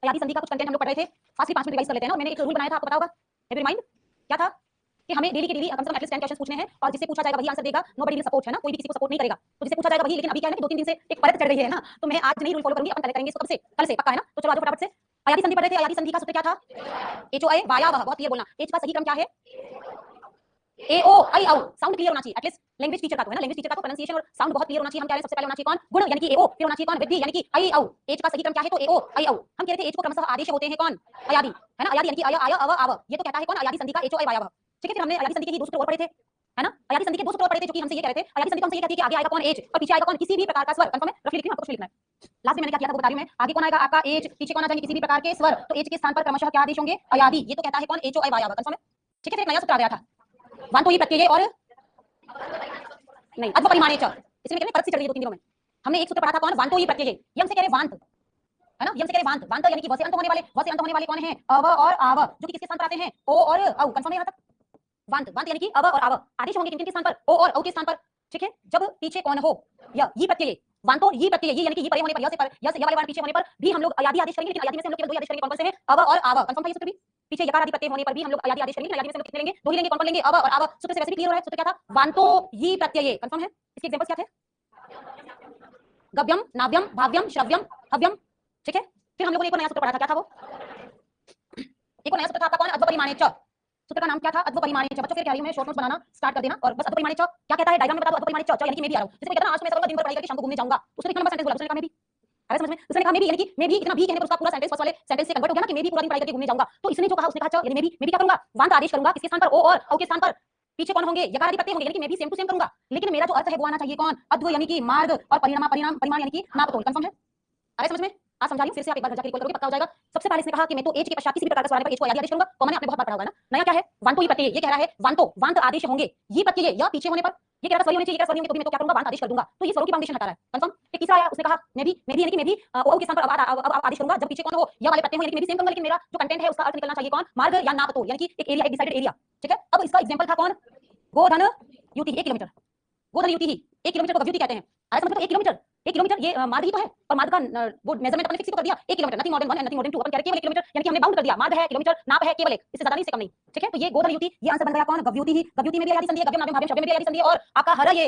अयादी संधि का कुछ कंटेंट हम लोग पढ़ रहे थे, फास्टली 5 मिनट रिवाइज कर लेते हैं ना। और मैंने एक रूल बनाया था, आपको पता होगा, हैव यू रिमाइंड? क्या था कि हमें डेली के डेली कम से कम एटलीस्ट 10 क्वेश्चंस पूछने हैं और जिससे पूछा जाएगा वही आंसर देगा। नोबडी विल सपोर्ट, है ना, कोई भी किसी को सपोर्ट नहीं करेगा, तो जिससे पूछा जाएगा वही। लेकिन अभी क्या है ना, 2-3 दिन से एक परत चढ़ रही है ना, तो मैं आज नहीं रूल फॉलो करूंगी, अपन कल करेंगे इसको। कब से? कल से, पक्का है ना? तो चलो आज फटाफट से अयादी संधि पढ़ रहे थे। अयादी संधि का सूत्र क्या था? HOI वायावह। बहुत क्लियर बोलना, एच का सही क्रम क्या है? AO आई आओ। साउंड क्लियर होना चाहिए एटलीस्ट। लैंग्वेज टीचर का तो है ना, लैंग्वेज टीचर का तो प्रोनाउंसिएशन और साउंड बहुत क्लियर होना चाहिए। हम कह रहे हैं सबसे पहले होना चाहिए कौन? गुण यानी कि AO, फिर होना चाहिए कौन? वृद्धि यानी कि आई आओ। एच का सही क्रम क्या है? तो AO आई आओ। हम कह रहे थे एच को क्रमशः आदेश होते हैं कौन? अयादी, है ना। अयादी यानी कि आय आय अव आव, ये तो कहता है कौन? अयादी संधि का HOI वायावह। ठीक है, फिर हमने अयादी संधि के ही दो सूत्र और पढ़े थे, है ना। अयादी संधि के दो सूत्र और पढ़े थे जो कि हमसे ये कह रहे थे, अयादी संधि तो हमसे ये कहती है कि आगे आएगा कौन? एच, और पीछे आएगा कौन? किसी भी प्रकार का स्वर। कंफर्म है? रफली लिखना, आपको कुछ लिखना है। लास्ट में मैंने क्या किया था वो बता रही हूं मैं। आगे कौन आएगा आपका? एच, पीछे कौन आ जाएंगे? किसी भी प्रकार के स्वर। तो एच के स्थान पर क्रमशः क्या आदेश होंगे? अयादी। ये तो कहता है कौन? HOI वायावह। कंफर्म है? ठीक है, फिर एक नया सूत्र आ गया था, वांतो ही प्रत्यय और नहीं अद्व परिमाणे च। इसमें कहते हैं परत से चल रही है 2-3 दिनों में। हमने एक सूत्र पढ़ा था कौन? वांतो ही प्रत्यय। ये हमसे कह रहे वांत, है ना, ये हमसे कह रहे वांत। वांत यानी कि व से अंत होने वाले, व से अंत होने वाले कौन है? अव और आव, जो कि किसके स्थान पर आते हैं? ओ और औ। कंफर्म है यहां तक? वांत, वांत यानी कि अव और आव आदेश होंगे किन किन के स्थान पर? ओ और औ के स्थान पर। ठीक है, जब पीछे कौन हो? य, ये प्रत्यय। वांतो ये प्रत्यय, ये यानी कि ये परे होने पर, य से पर, य से य वाले वर्ण पीछे होने पर भी हम लोग अयादी आदेश करेंगे। लेकिन अयादी में से हम लोग केवल दो ही आदेश करेंगे, कौन कौन से हैं? अव और आव। कंफर्म है ये सूत्र भी? पीछे यकार आदि प्रत्यय होने पर भी हम लोग अयादी आदेश करेंगे। अयादी में से हम लोग कितने लेंगे? दो ही लेंगे। कौन कौन लेंगे? अव और आव। सूत्र से वैसे भी क्लियर हो रहा है। सूत्र क्या था? वांतो ये प्रत्यय। कंफर्म है? इसके एग्जांपल्स क्या थे? गव्यम, नाव्यम, भाव्यम, श्रव्यम, हव्यम। ठीक है, फिर हम लोगों ने एक और नया सूत्र पढ़ा था, क्या था वो? एक और नया सूत्र था आपका कौन? अद्व परिमाणे च। सूत्र का नाम क्या था? अद्व परिमाणे च। बच्चों फिर कह रही हूं मैं, शॉर्ट नोट्स बनाना स्टार्ट कर देना। और बस अद्व परिमाणे च क्या कहता है? डायग्राम में बता दो। अद्व परिमाणे च यानी कि मैं भी आ रहा हूं। जैसे मैं कहता ना आज मैं करूंगा दिन भर पढ़ाई करके शाम को घूमने जाऊंगा, उसने कितना लंबा सेंटेंस बोला? उसने कहा मैं भी। अरे समझ में? उसने कहा मैं भी, यानी कि मैं भी, इतना भी कहने पर उसका पूरा सेंटेंस फर्स्ट वाले सेंटेंस से कन्वर्ट हो गया ना कि मैं भी पूरा दिन पढ़ाई करके घूमने जाऊंगा। तो इसने जो कहा, उसने कहा च यानी मैं भी क्या करूंगा? वांत आदेश करूंगा। किसके स्थान पर? ओ और औ के स्थान पर। पीछे कौन होंगे? यकार आदि प्रत्यय होंगे, यानी कि मैं भी सेम टू सेम करूंगा। लेकिन मेरा जो अर्थ है वो आना चाहिए कौन? अद्व यानी कि मार्ग, और परिणाम, परिणाम परिमाण यानी कि नापतोल। कंफर्म है? अरे समझ में? आज समझा रही हूं, फिर से आप एक बार घर जाके रिकॉल करोगे, पक्का हो जाएगा। सबसे पहले इसने कहा कि मैं तो एच के पश्चात किसी भी प्रकार का स्वर आने पर एच को अयादी आदेश करूंगा। कॉमन है, आपने बहुत बार पढ़ा होगा ना। नया क्या है? वांतो ही प्रत्यय। ये कह रहा है वांतो, वांत आदेश होंगे। ये प्रत्यय या पीछे होने पर, ये कह रहा है स्वरी होने चाहिए, ये कह रहा स्वरी होंगे तो भी मैं तो क्या करूंगा? वांत आदेश कर दूंगा। तो ये स्वरों की फाउंडेशन हटा रहा है। कंफर्म? एक तीसरा आया, उसने कहा मैं भी यानी कि मैं भी ओ के स्थान पर अब आदेश करूंगा जब पीछे कौन हो? या वाले प्रत्यय हो, यानी कि मैं भी सेम करूंगा। लेकिन मेरा जो कंटेंट है उसका अर्थ निकलना चाहिए कौन? मार्ग या नापतोल, यानी कि एक एरिया, एक डिसाइडेड एरिया। ठीक है, अब इसका एग्जांपल था कौन? गोधन युति, 1 किलोमीटर। गोधन युति ही 1 किलोमीटर को गव्युति कहते हैं। अरे समझ लो, 1 किलोमीटर ये मार्ग ही तो है। और मार्ग का वो मेजरमेंट अपने फिक्स कर दिया 1 kilometre, nothing more than 1 and nothing more than 2। अपन कह रहे केवल 1 किलोमीटर, यानी कि हमने बाउंड कर दिया। मार्ग है किलोमीटर, नाप है केवल 1, इससे ज्यादा नहीं, इससे कम नहीं। ठीक है, तो ये गोधन युति, ये आंसर बन गया कौन? गव्युति ही। गव्युति में भी अयादी संधि है, गव्यम, नाभ्यम, भाव्यम, श्रव्यम में भी अयादी संधि है। और आपका हर ये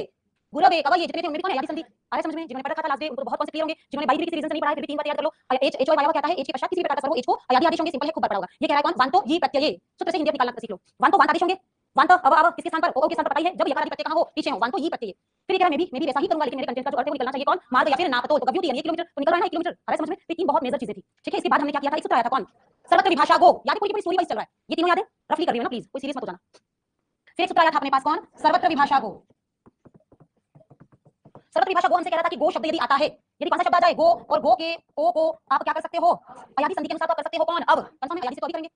गुरवे कवये जितने थे उनमें भी कौन है? अयादी संधि। अरे समझ में? जिन्होंने पढ़ा था लास्ट डे उनको बहुत कॉन्सेप्ट क्लियर होंगे। जिन्होंने 22 तरीके से रीजन नहीं पढ़ा है, फिर भी 3 बार याद कर लो। एच वाई क्या है? एच के पश्चात किसी भी प्रकार का स्वर हो, एच को अयादी आदेश होंगे। सिंपल है, खूब बार पढ़ा होगा। ये कह रहा है कौन? वांतो ये प्रत्यय। सूत्र से हिंदी निकालना सीख लो। वांतो वांत आदेश होंगे। वांत अब किसके स्थान पर? ओ के स्थान पर पता ही है। जब यकार आदि प्रत्यय कहां हो? पीछे हो। वांतो ये प्रत्यय। फिर ये कह रहा है मैं भी वैसा ही करूंगा, लेकिन मेरे कंटेंट का जो अर्थ है वो निकलना चाहिए कौन? मार्ग या फिर नापतोल। तो गव्युति यानी 1 किलोमीटर तो निकल रहा है ना 1 किलोमीटर। अरे समझ में? ये 3 बहुत मेजर चीजें थी। ठीक है, इसके बाद हमने क्या किया था? एक सूत्र आया था कौन? सर्वत्र विभाषा गो। याद है? पूरी स्टोरी वाइज चल रहा है, ये तीनों याद है? रफली कर रही हूं ना, प्लीज कोई सीरियस मत हो जाना। फिर एक सूत्र आया था अपने पास कौन? सर्वत्र विभाषा गो। सर्वत्र विभाषा गो हमसे कह रहा था कि गो शब्द यदि आता है, यदि कौन सा शब्द आ जाए गो, और गो के ओ को आप क्या कर सकते हो? अयादी संधि के अनुसार आप कर सकते हो कौन? अब कंफर्म है? अयादी से तो अभी करेंगे,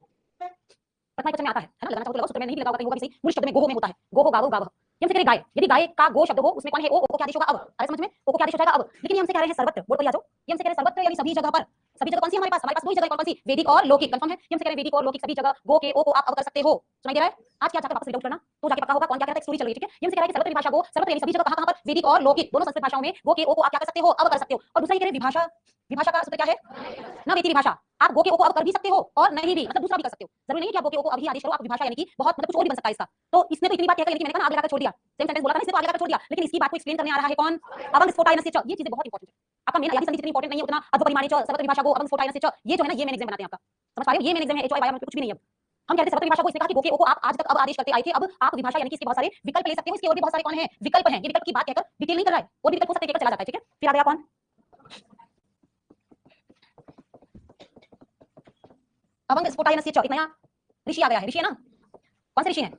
प्रथमा क्वेश्चन में आता है ना। लगाना चाहो तो लगाओ, सूत्र में नहीं लगा होगा, होगा भी सही। मूल शब्द में गो में होता है। गो हो, गावो, गावह। ये हमसे कह रहे गाय, यदि गाय का गो शब्द हो, उसमें कौन है? ओ को क्या आदेश होगा? अब। अरे समझ में? ओ को क्या आदेश हो जाएगा? अब। लेकिन ये हमसे कह रहे हैं सर्वत्र, बोर्ड पर आ जाओ। ये हमसे कह रहे हैं सर्वत्र यानी सभी जगह पर। सभी जगह कौन सी हमारे पास? हमारे पास दो ही जगह कौन सी? वैदिक और लौकिक। कंफर्म है? ये हमसे कह रहे हैं वैदिक और लौकिक सभी जगह गो के ओ को आप अब कर सकते हो। सुनाई दे रहा है? आज क्या जाकर वापस रीड आउट करना तो जाके पक्का होगा कौन क्या कह रहा है। स्टोरी चल रही है, ठीक है। ये हमसे कह रहा है कि सर्वत्र विभाषा गो, सर्वत्र यानी सभी जगह कहां पर? वैदिक और लौकिक दोनों संस्कृत भाषाओं में गो के ओ को आप क्या कर सकते हो? अब कर सकते हो। और दूसरा ये कह रहे विभाषा, विभाषा का सूत्र क्या है? ना वेती विभाषा। आप गो के ओ को अब कर भी सकते हो और नहीं भी, मतलब दूसरा भी कर सकते हो। जरूरी नहीं है कि आप गो के ओ को अभी आदेश करो। आप विभाषा यानी कि बहुत मतलब कुछ और भी बन सकता है इसका। तो इसने तो इतनी बात कहकर, यानी कि मैंने कहा आगे लगाकर छोड़ दिया, सेम सेंटेंस बोला था ना, इसने तो आगे लगाकर छोड़ दिया। लेकिन इसकी बात को एक्सप्लेन करने आ रहा है कौन? अवंग स्फोटायनस्य च। ये चीजें बहुत इंपॉर्टेंट है। आपका मेन अयादी संधि जितनी इंपॉर्टेंट नहीं है उतना अद्व परिमाणे च, सर्वत्र विभाषा गो, अवंग स्फोटायनस्य च, ये जो है ना, ये मेन एग्जाम बनाते हैं आपका। समझ पा रहे हो? ये मेन एग्जाम है। एचओआई वाया में कुछ भी नहीं है। अब हम कहते हैं सर्वत्र विभाषा को, इसने कहा कि गो के ओ को आप आज तक अब आदेश करते आए थे, अब आप विभाषा यानी कि इसके बहुत सारे विकल्प ले सकते हो। इसके और भी बहुत सारे कौन है? विकल्प हैं। ये विकल्प की बात कहकर डिटेल नहीं कर रहा है, और भी विकल्प हो सकते हैं, चला जाता है। ठीक है, फिर आ गया कौन? अवंग स्फोटायनस्य च। एक नया ऋषि आ गया है। ऋषि है ना, कौन से ऋषि हैं?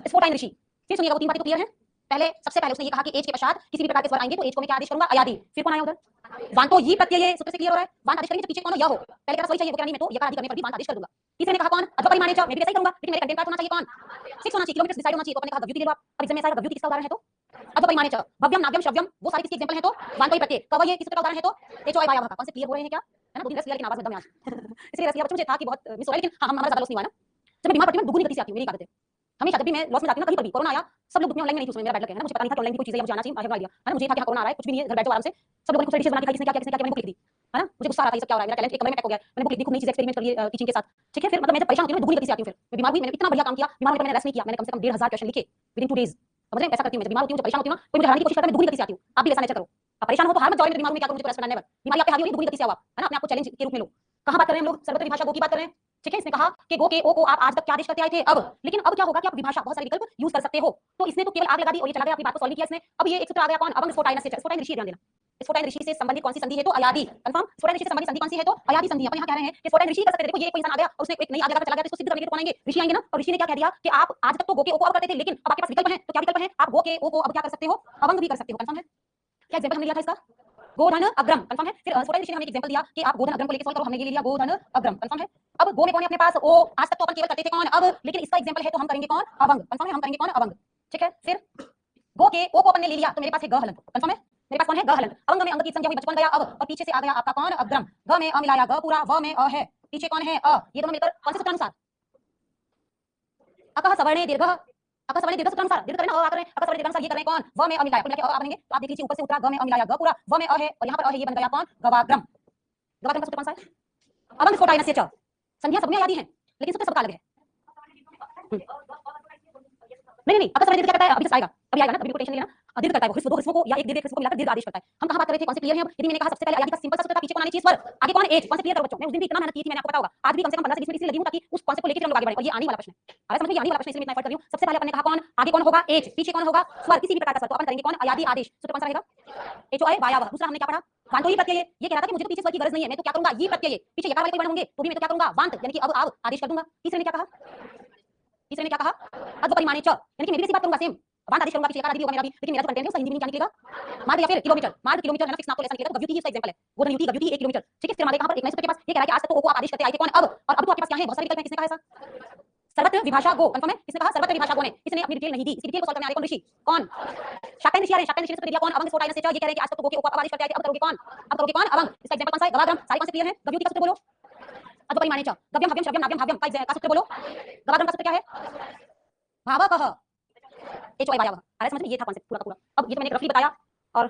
स्फोटायन ऋषि। फिर सुनिएगा, वो 3 बातें तो क्लियर हैं। पहले सबसे पहले उसने ये कहा कि एच के पश्चात किसी भी प्रकार के स्वर आएंगे तो एच को मैं क्या आदेश करूंगा? अयादी। फिर कौन आया उधर? वांतो ये प्रत्यय, ये सूत्र से क्लियर हो रहा है। वांत आदेश करेंगे जब पीछे कौन हो? या हो। पहले कह रहा वही चाहिए, वो कह रहा नहीं, मैं तो यकार आदि करने पर भी वांत आदेश कर दूंगा। तीसरे ने कहा कौन? अद्व परिमाणे च, मैं भी वैसा ही करूंगा, लेकिन मेरे कंटेंट का होना चाहिए कौन? 6 होना चाहिए, किलोमीटर डिसाइड होना चाहिए। तो अपने कहा गव्युति ले लो आप। अब एग्जाम में ऐसा है, गव्युति किसका उदाहरण है? तो अद्व परिमाणे च। भव्यम, नाभ्यम, श्रव्यम वो सारे किसके एग्जांपल हैं? तो वांतो ही प्रत्यय। कवये किस सूत्र का उदाहरण है? तो एचओआई वाया का। कौन से क्लियर हो रहे हैं क्या? है ना, 2 दिन रस लिया लेकिन आवाज में दम है आज। इसलिए रस लिया बच्चों, मुझे था कि बहुत मिस हो रहा है, लेकिन हां, हमारा ज्यादा लॉस नहीं हुआ ना। जब मैं बीमार पड़ती हूं दुगनी गति से आती हूं, मेरी आदत है। हमेशा जब भी मैं लॉस में जाती हूं ना, कहीं पर भी कोरोना आया, सब लोग ग्रुप में ऑनलाइन में नहीं थी, उसमें मेरा बैड लक है ना। मुझे पता नहीं था कि ऑनलाइन भी कोई चीज है, मुझे आना चाहिए। आई हैव नो आईडिया, है ना। मुझे था कि कोरोना आ रहा है, कुछ भी नहीं है, घर बैठो आराम से। सब लोगों ने कुछ डिशेस बना के खाई, किसने क्या मैंने बुक लिख दी। है ना, मुझे गुस्सा आ रहा था ये सब क्या हो रहा है, मेरा टैलेंट एक कमरे में पैक हो गया है, मैंने बुक लिख दी खूब नई चीज एक्सपेरिमेंट कर लिए टीचिंग के साथ, ठीक है। फिर मतलब मैं जब परेशान होती हूँ दुगनी गति से आती हूँ, फिर मैं बीमार हुई, मैंने इतना बढ़िया काम किया, बीमार होने पर मैंने रेस्ट नहीं किया, मैंने कम से कम 1,500 क्वेश्चन लिखे विदिन 2 डेज। समझ रहे हैं, ऐसा करती हूँ मैं, जब बीमार होती हूँ, जब परेशान होती हूँ ना, कोई मुझे हराने की कोशिश करता है, मैं दुगनी गति से आती हूँ। आप भी वैसा नेचर करो, आप परेशान हो तो हार मत जाओ, मैं बीमार हूँ, मैं क्या करूँ, मुझे रेस्ट करना है, बीमारी आपके हावी होगी, दुगनी गति से आओ आप, है ना, अपने आप को चैलेंज के रूप में लो। कहां बात कर रहे हैं हम लोग, सर्वत्र विभाषा गो की बात कर रहे हैं, ठीक है। इसने कहा कि गो के ओ को आप आज तक क्या आदेश करते आए थे, अब लेकिन अब क्या होगा कि आप विभाषा बहुत सारे विकल्प यूज कर सकते हो। तो इसने तो केवल आग लगा दी और ये चला गया, अपनी बात को सॉल्व किया इसने। अब ये एक सूत्र आ गया कौन, अवंग स्फोटायन से, स्फोटायन ऋषि, ध्यान देना, स्फोटायन ऋषि से संबंधित कौन सी संधि है, तो अयादि, कंफर्म। स्फोटायन ऋषि से संबंधित संधि कौन सी है, तो अयादि संधि। अब यहाँ कह रहे हैं कि स्फोटायन ऋषि कर सकते थे, देखो ये एक इंसान आ गया और उसने एक नई आग लगाकर चला गया, तो इसको सिद्ध करने के लिए कौन आएंगे, ऋषि आएंगे ना। और ऋषि ने क्या कह दिया कि आप आज तक तो गो के ओ को अब करते थे, लेकिन अब आपके पास विकल्प है, तो क्या विकल्प है, आप गो के ओ को अब क्या कर सकते हो, अवंग भी कर सकते हो, कंफर्म है। क्या एग्जांपल हमने लिया था इसका, गोधन अग्रम, कंफर्म है। फिर स्फोटायन ऋषि ने हमें एक एग्जांपल दिया कि आप गोधन अग्रम को लेकर सॉल्व करो, हमने ये ले लिया गोधन अग्रम, कंफर्म है। अब गो में कौन है अपने पास, ओ, आज तक तो अपन केवल करते थे कौन, अब, लेकिन इसका एग्जांपल है तो हम करेंगे कौन, अवंग, कंफर्म है, हम करेंगे कौन, अवंग, ठीक है। फिर गो के ओ को अपन ने ले लिया, तो मेरे पास है ग हलन, कंफर्म है, मेरे पास कौन है, ग हलन। अवंग में अंग की संख्या हुई, बचपन गया अब, और पीछे से आ गया आपका कौन, अग्रम। ग में अ मिलाया, ग पूरा, व में अ है, पीछे कौन है, अ, ये दोनों मिलकर कौन से सूत्र अनुसार, अकह सवर्णे दीर्घ, अकह सवर्णे दीर्घ सूत्र अनुसार, दीर्घ करें ना, अ कर रहे हैं, अकह सवर्णे दीर्घ अनुसार ये कर रहे हैं कौन, व में अ मिलाया, कुल मिला के अ बनेंगे, तो आप देख लीजिए ऊपर से उतरा, ग में अ मिलाया, ग पूरा, व में अ है, और यहाँ पर अ है, ये बन गया कौन, गवाग्रम। गवाग्रम का सूत्र कौन सा है, अवंग स्फोटायनस्य च, संधियां सब में याद ही हैं, लेकिन सूत्र सबका अलग है। नहीं नहीं, अकस्मात दीर्घ क्या करता है, अभी तो आएगा, अभी आएगा ना, अभी को टेंशन लेना। दीर्घ करता है वो, दो हिस्सों को या एक दीर्घ एक हिस्से को मिलाकर दीर्घ आदेश करता है। हम कहां बात कर रहे थे, कौन से क्लियर है अब, यदि मैंने कहा सबसे पहले अयादि का सिंपल सा सूत्र था, पीछे कौन आनी चाहिए, स्वर, आगे कौन एज, कौन से क्लियर करो बच्चों, मैं उस दिन भी इतना मेहनत की थी, मैंने आपको पता होगा, आज भी कम से कम 15 से 20 मिनट इसलिए लगी हूं ताकि उस कॉन्सेप्ट को लेकर हम लोग आगे बढ़े, और ये आने वाला प्रश्न है, अरे समझ में, ये आने वाला प्रश्न, इसलिए मैं इतना एफर्ट कर रही हूं। सबसे पहले अपन ने कहा कौन, आगे कौन होगा, एज, पीछे कौन होगा, स्वर, किसी भी प्रकार का स्वर, तो अपन करेंगे कौन, अयादि आदेश, सूत्र कौन सा रहेगा, एच ओ आई वायावह। दूसरा हमने क्या पढ़ा, वांतो ही प्रत्यय, ये कह रहा था कि मुझे तो पीछे स्वर की गरज नहीं है, मैं तो क्या करूंगा, ये प्रत्यय, पीछे यकार वाले कोई वर्ण होंगे तो भी मैं तो क्या करूंगा, वांत, यानी कि अब आदेश कर दूंगा। तीसरे ने क्या कहा, तीसरे ने क्या कहा, अद्वपरिमाणे च, यानी कि मैं भी इसी बात करूंगा सेम, वांत आदेश करूंगा, पीछे यकार आदि भी होगा मेरा भी, लेकिन मेरा जो कंटेंट है उसका हिंदी में क्या निकलेगा, मार्ग, या फिर किलोमीटर, मार्ग किलोमीटर है ना, फिक्स नाम को लेसन निकलेगा, गव्युति ही इसका एग्जांपल है, गोधन युति गव्युति 1 किलोमीटर, ठीक है। फिर हमारे कहां पर एक नए सूत्र के पास ये कह रहा है कि आज तक तो ओ को आप आदेश करते आए थे कौन, अब, और अब तो आपके पास क्या है, बहुत सारे विकल्प हैं, किसने कहा ऐसा, सर्वत्र विभाषा गो, कंफर्म है, किसने कहा, सर्वत्र विभाषा गो ने, इसने अपनी डिटेल नहीं दी, इसकी डिटेल को सॉल्व करने आ रहे कौन, ऋषि, कौन, शाक्य ऋषि आ रहे हैं, शाक्य ऋषि ने सूत्र दिया कौन, अवंग स्फोटायन से, ये कह रहे हैं कि आज तक तो गो के ओ को आप आदेश करते आए थे, अब करोगे कौन, अब करोगे कौन, अवंग। इसका एग्जांपल कौन सा है, गवाग्रम, सारे कौन से क्लियर है, गव्युति का सूत्र बोलो, अद्वपरिमाणे च, गव्यम हव्यम श्रव्यम नाव्यम भाव्यम का सूत्र बोलो, गवाग्रम का सूत्र क्या है, भावकः, एच ओ आई वायावह। अरे समझ में, ये था कॉन्सेप्ट पूरा का पूरा। अब ये तो मैंने रफली बताया और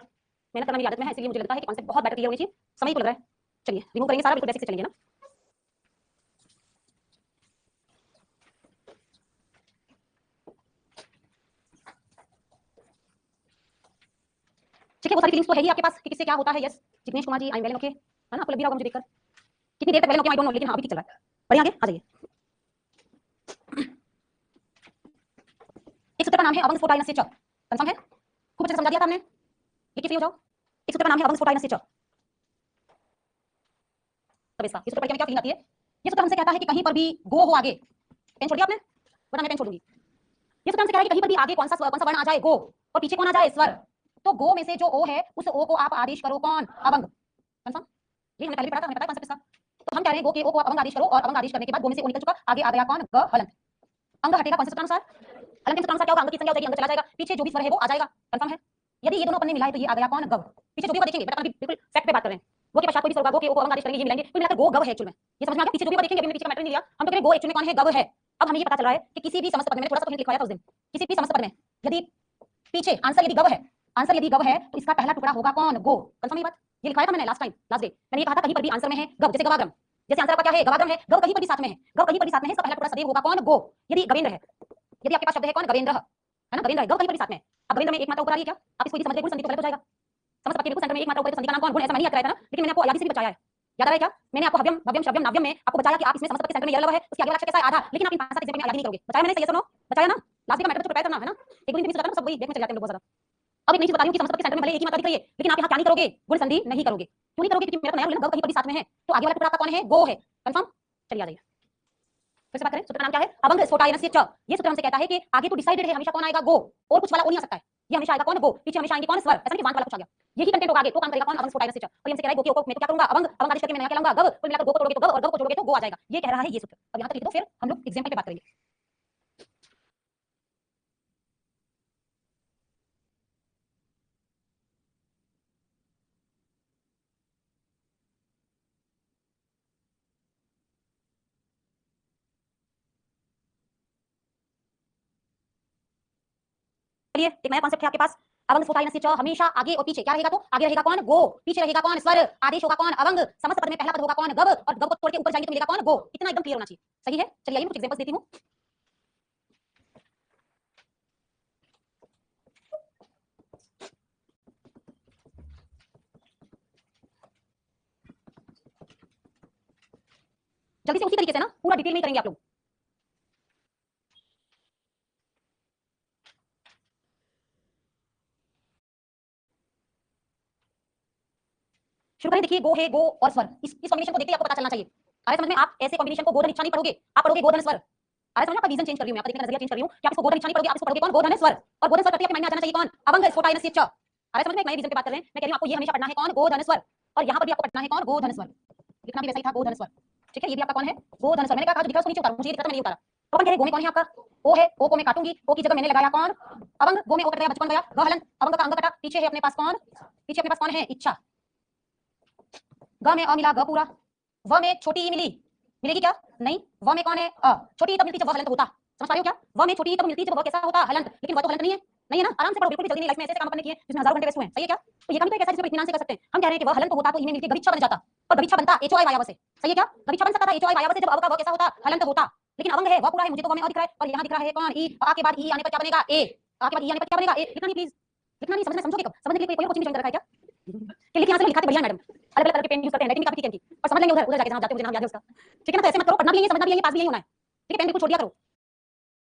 मेहनत करना मेरी आदत में है, इसलिए मुझे लगता है कि कॉन्सेप्ट बहुत बेटर क्लियर होनी चाहिए, समय को लग रहा है। चलिए रिमूव करेंगे सारा, बिल्कुल बेसिक से चलेंगे ना। ठीक है, वो सारी फीलिंग्स तो है ही आपके पास कि किससे क्या होता है। Yes Jignesh Kumar ji, I am well okay, है ना, आपको लग भी रहा होगा मुझे देखकर, कितनी देर तक well okay I don't know, लेकिन हाँ अभी ठीक चल रहा है। बढ़िया, आगे आ जाइए। एक सूत्र का नाम है अवंग स्फोटायनस्य च, कंफर्म है, खूब अच्छे से समझा दिया था हमने, लिखिए फ्री हो जाओ। एक सूत्र का नाम है अवंग स्फोटायनस्य च, तब इसका ये सूत्र पढ़ के क्या फीलिंग आती है, ये सूत्र हमसे कहता है कि कहीं पर भी गो हो आगे, पेन छोड़ दिया आपने, वरना मैं पेन छोड़ दूंगी। ये सूत्र हमसे कह रहा है कि कहीं पर भी आगे कौन सा वर्ण आ जाए, गो, और पीछे कौन आ जाए, स्वर, तो गो में से जो ओ है उस ओ को आप आदेश करो कौन, अवंग, कंफर्म। ये हमने पहले पढ़ा था, हमें पता है कॉन्सेप्ट इसका। तो हम कह रहे हैं गो के ओ को अवंग आदेश करो, और अवंग आदेश करने के बाद गो में से ओ निकल चुका, आगे आ गया कौन, ग हलन, अंग हटेगा कौन से सूत्र अनुसार, हलन के सूत्र अनुसार क्या होगा, अंग की संज्ञा हो जाएगी, अंग चला जाएगा, पीछे जो भी स्वर है वो आ जाएगा, कंफर्म है। यदि ये दोनों अपन ने मिलाए तो ये आ गया कौन, गव, पीछे जो भी देखेंगे, बट अभी बिल्कुल फैक्ट पे बात कर रहे हैं, गो के पश्चात कोई भी स्वर होगा, गो के ओ को अवंग आदेश करेंगे, ये मिलाएंगे, कुल मिलाकर गो गव है एक्चुअल में, ये समझ में आ गया। पीछे जो भी देखेंगे, अभी मैंने पीछे का मैटर नहीं लिया, हम तो कह रहे गो एक्चुअल में कौन है, गव है। अब हमें ये पता चल रहा है कि किसी भी समस्त पद में, मैंने थोड़ा सा हिंट लिखवाया था उस दिन, किसी भी समस्त पद में यदि पीछे आंसर यदि गव है, आंसर यदि गव है तो इसका पहला टुकड़ा होगा कौन, गो, कंफर्म ये बात, ये लिखवाया था मैंने लास्ट टाइम, लास्ट डे मैंने ये कहा था कहीं पर भी आंसर में है गव, जैसे गवाग्रम, जैसे आंसर आपका क्या है, गवाग्रम है, गव कहीं पर भी साथ में है, गव कहीं पर भी साथ में है, इसका पहला टुकड़ा सदैव होगा कौन, गो। यदि गवेंद्र है, यदि आपके पास शब्द है कौन, गवेंद्र, है ना, गवेंद्र है, गव कहीं पर भी साथ में है। अब गवेंद्र में एक मात्रा ऊपर आ रही है, क्या आप इसको यदि समझ गए गुण संधि तो गलत हो जाएगा, समझ सकते बिल्कुल, सेंटर में एक मात्रा ऊपर, तो संधि का नाम कौन, गुण, ऐसा मैंने याद कराया था ना, लेकिन मैंने आपको अयादि से भी बचाया है, याद आ रहा है क्या, मैंने आपको हव्यम भव्यम श्रव्यम नाव्यम में आपको बताया कि आप इसमें समस्त पद के सेंटर में यह है, उसके आगे वाला अक्षर कैसा है, आधा, लेकिन आप इन 5-7 एग्जांपल में अयादि नहीं करोगे, बताया मैंने, सही है सुनो, बताया ना, लास्ट का मैटर तो प्रिपेयर करना है ना, एक दिन बताता हूं, सब वही देख में चले जाते हैं लोग बहुत ज्यादा। अब एक नई चीज बता रही हूं कि समस्त पद के सेंटर में भले एक ही मात्रा दिख रही है, लेकिन आप यहाँ क्या नहीं करोगे, गुण संधि नहीं करोगे, क्यों नहीं करोगे, क्योंकि मेरा तो नया रूल है ना, गव कहीं पर भी साथ में है, तो आगे वाला टुकड़ा आपका कौन है, गो है, कंफर्म। चलिए आ जाइए, फिर से बात करें, सूत्र का नाम क्या है, अवंग स्फोटायनस्य च, ये सूत्र हमसे कहता है कि आगे तो डिसाइडेड है हमेशा कौन आएगा, गो, और कुछ वाला ओ नहीं आ सकता है, ये हमेशा आएगा कौन, गो, पीछे हमेशा आएंगे कौन, स्वर, ऐसा नहीं कि वांत वाला कुछ आ गया, यही कंटेंट होगा आगे, तो काम करेगा कौन, अवंग स्फोटायनस्य च, और हमसे कह रहा है गो के ओ को मैं तो क्या करूंगा, अवंग, अवंग आदेश करके मैं क्या लाऊंगा, गव, कुल मिलाकर गो को जोड़ोगे तो गव, और गव को जोड़ोगे तो गो आ जाएगा, ये कह रहा है ये सूत्र। अब यहां तक लिख दो, फिर हम लोग एग्जांपल पे बात करेंगे। चलिए एक नया कॉन्सेप्ट है आपके पास, अवंग स्फोटायनस्य च हमेशा आगे और पीछे क्या रहेगा, तो आगे रहेगा कौन, गो, पीछे रहेगा कौन, स्वर, आदेश होगा कौन, अवंग, समस्त पद में पहला पद होगा कौन, गव, और गव को छोड़ के ऊपर जाएंगे तो मिलेगा कौन, गो। इतना एकदम क्लियर होना चाहिए। सही है, चलिए आइए कुछ एग्जांपल्स देती हूं। जल्दी से उसी तरीके से ना पूरा डिटेल में करेंगे आप लोग। शुरू करें। देखिए गो है, गो और स्वर, इस कॉम्बिनेशन को देखते ही आपको पता चलना चाहिए। आ रहा है समझ में? आप ऐसे कॉम्बिनेशन को गोधन इच्छा नहीं पढ़ोगे, आप पढ़ोगे गोधन स्वर। आ रहा है समझ में? आपका विजन चेंज कर रही हूं मैं, आपका देखने का नजरिया चेंज कर रही हूं कि आप इसको गोधन इच्छा नहीं पढ़ोगे, आप इसको पढ़ोगे कौन, गोधन स्वर। और गोधन स्वर करते आपके माइंड में आ जाना चाहिए कौन, अवंग स्फोटायनस्य च। आ रहा है समझ में? एक नए विजन पे बात कर रहे हैं। मैं कह रही हूं आपको ये हमेशा पढ़ना है कौन, गोधन स्वर, और यहां पर भी आपको पढ़ना है कौन, गोधन स्वर। लिखना भी वैसा ही था, गोधन स्वर। ठीक है, ये भी आपका कौन है, गोधन स्वर। मैंने कहा जो दिखा उसको नीचे उतारो, मुझे ये दिखा था मैंने उतारा। तो अपन कह रहे गो में कौन है आपका, ओ है, ओ को मैं काटूंगी, ओ की जगह मैंने लगाया कौन, अवंग। गो में ओ कट गया, बचपन गया, ग हलन, अवंग का अंग कटा, पीछे है अपने पास कौन, पीछे अपने पास कौन है, इच्छा। ग में अ मिला, ग पूरा। व में छोटी ई मिली, मिलेगी क्या, नहीं। व में कौन है, अ। छोटी ई तब मिलती जब वह हलंत होता, समझ पा रहे हो क्या? व में छोटी ई तब मिलती जब वह कैसा होता, हलंत, लेकिन वह तो हलंत नहीं है, नहीं है ना। आराम से पढ़ो, बिल्कुल भी जल्दी नहीं, लाइफ में ऐसे काम अपन ने किए जिसमें हजारों घंटे वेस्ट हुए हैं। सही है क्या? तो ये काम तो एक ऐसा जिसमें इत्मीनान से कर सकते हैं। हम कह रहे हैं कि वह हलंत होता तो ई में मिलके गविच्छा बन जाता, और गविच्छा बनता एच ओ आई वाया से। सही है क्या? गविच्छा बन सकता था एच ओ आई वाया से जब अव का वह कैसा होता, हलंत होता। लेकिन अवंग है, वह पूरा है, मुझे तो वह में अ दिख रहा है, और यहाँ दिख रहा है कौन, ई। आ के बाद ई आने पर क्या बनेगा, ए। आ के बाद ई आने पर क्या बनेगा, ए। लिखना नहीं प्लीज, लिखना नहीं, समझने समझोगे कब, समझने के लिए कोई कोचिंग ज्वाइन कर रखा है क्या, कि लिखिए यहाँ से लिखाते बढ़िया मैडम, अलग अलग तरह के पेन यूज करते हैं, राइटिंग काफी ठीक है, और समझ लेंगे उधर उधर जाके जहां जाते हैं, मुझे नाम याद है उसका। ठीक है ना? तो ऐसे मत करो, पढ़ना भी यही, समझना भी यही, पास भी यही होना है। ठीक है, पेन बिल्कुल छोड़ दिया करो।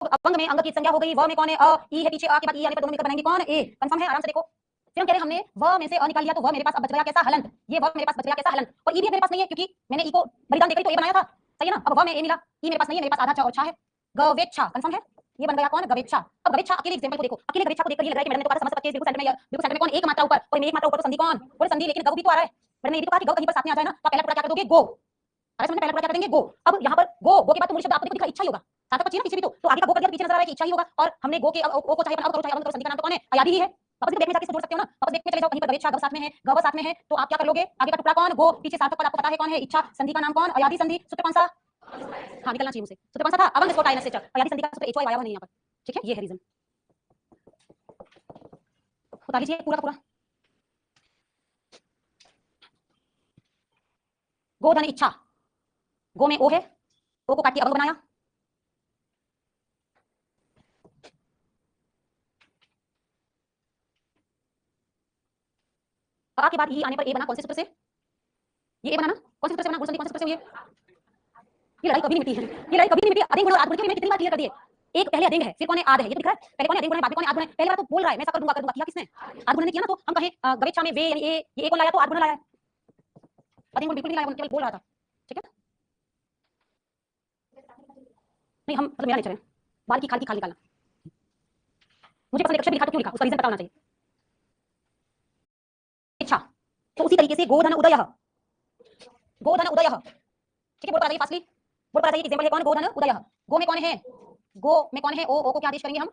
अवंग में अंग की संज्ञा हो गई, व में कौन है, अ, ई है पीछे, आ के बाद ई आने पर दोनों मिलकर बनाएंगे कौन, ए। कंफर्म है? आराम से देखो। फिर हम कह रहे हैं हमने व में से अ निकाल लिया, तो व मेरे पास अब बच गया कैसा, हलंत। ये व मेरे पास बच गया कैसा, हलंत। और ई भी मेरे पास नहीं है क्योंकि मैंने ई को बलिदान देकर तो ए बनाया था। सही है ना? अब व में ए मिला, ई मेरे पास नहीं है, मेरे पास आधा छ और छा है, गवेच्छा। कंफर्म है? ये बन गया कौन, गवेच्छा। अब गवेच्छा अकेले एग्जांपल को देखो, अकेले गवेच्छा को देखकर ये लग रहा है कि मैडम ने तो कहा समस्त पद के बिल्कुल सेंटर में, बिल्कुल सेंटर में कौन, एक मात्रा ऊपर, और एक मात्रा ऊपर तो संधि कौन, बोले संधि, लेकिन गव भी तो आ रहा है। मैंने ये भी तो कहा कि गव कहीं पर साथ में आ जाए ना, तो पहला टुकड़ा क्या कर दोगे, गो। अरे समझ में? पहला टुकड़ा क्या कर देंगे, गो। अब यहाँ पर गो, गो के बाद तो मूल शब्द आपको देखो दिख रहा है, इच्छा ही होगा। साथ में पीछे भी तो आगे का गो कर दिया, पीछे नजर आ रहा है कि इच्छा ही होगा, और हमने गो के ओ को चाहे अपन अब करो चाहे अपन करो, संधि का नाम तो कौन है, अयादी ही है। वापस भी देख में जाके इसको जोड़ सकते हो ना, वापस देख में चले जाओ, कहीं पर गवेच्छा गव साथ में है, गव साथ में है, तो आप क्या कर लोगे, आगे का टुकड़ा कौन, गो, पीछे सार्थक पद आपको पता है कौन है, इच्छा, संधि का नाम कौन, अयादी संधि। सूत्र कौन सा, हाँ निकलना चाहिए मुझसे, सूत्र कौन सा था, अवंग स्फोटायनस्य च। अयादी संधि का सूत्र एच वाई वाया नहीं यहाँ पर। ठीक है, ये है रीजन। उतार लीजिए पूरा पूरा। गोधन इच्छा, गो में ओ है, ओ को काट के अवंग बनाया, आ के बाद ई आने पर ए बना, कौन से सूत्र से, ये ए बना ना, कौन से सूत्र से बना, गुण संधि कौन से सूत्र से, ये लड़ाई कभी नहीं मिटती है, ये लड़ाई कभी नहीं मिटती। अधीन गुण और आद्गुण की मैंने कितनी बार क्लियर कर दिए। एक पहले अधीन है, फिर कौन है, आद है, ये तो दिख रहा है। पहले कौन है अधीन गुण है, बाद में कौन है आद्गुण है। पहले बार तो बोल रहा है मैं ऐसा कर दूंगा, किया किसने, आद्गुण ने किया ना। तो हम कहें गवेच्छा में वे यानी ए, ये कौन लाया, तो आद्गुण लाया है, अधीन गुण बिल्कुल नहीं लाया, वो केवल बोल रहा था। ठीक है, नहीं हम मतलब मेरा नेचर है बाल की खाल निकालना, मुझे पसंद है, अक्षर भी लिखा तो क्यों लिखा, उसका रीजन पता होना चाहिए। इच्छा, तो उसी तरीके से गोधन उदय, गोधन उदय। ठीक है, बोर्ड पर आ जाइए फास्टली, बोर्ड पर आ जाइए, एग्जांपल है कौन, गोधन उदय। गो में कौन है, गो में कौन है, ओ को क्या आदेश करेंगे हम,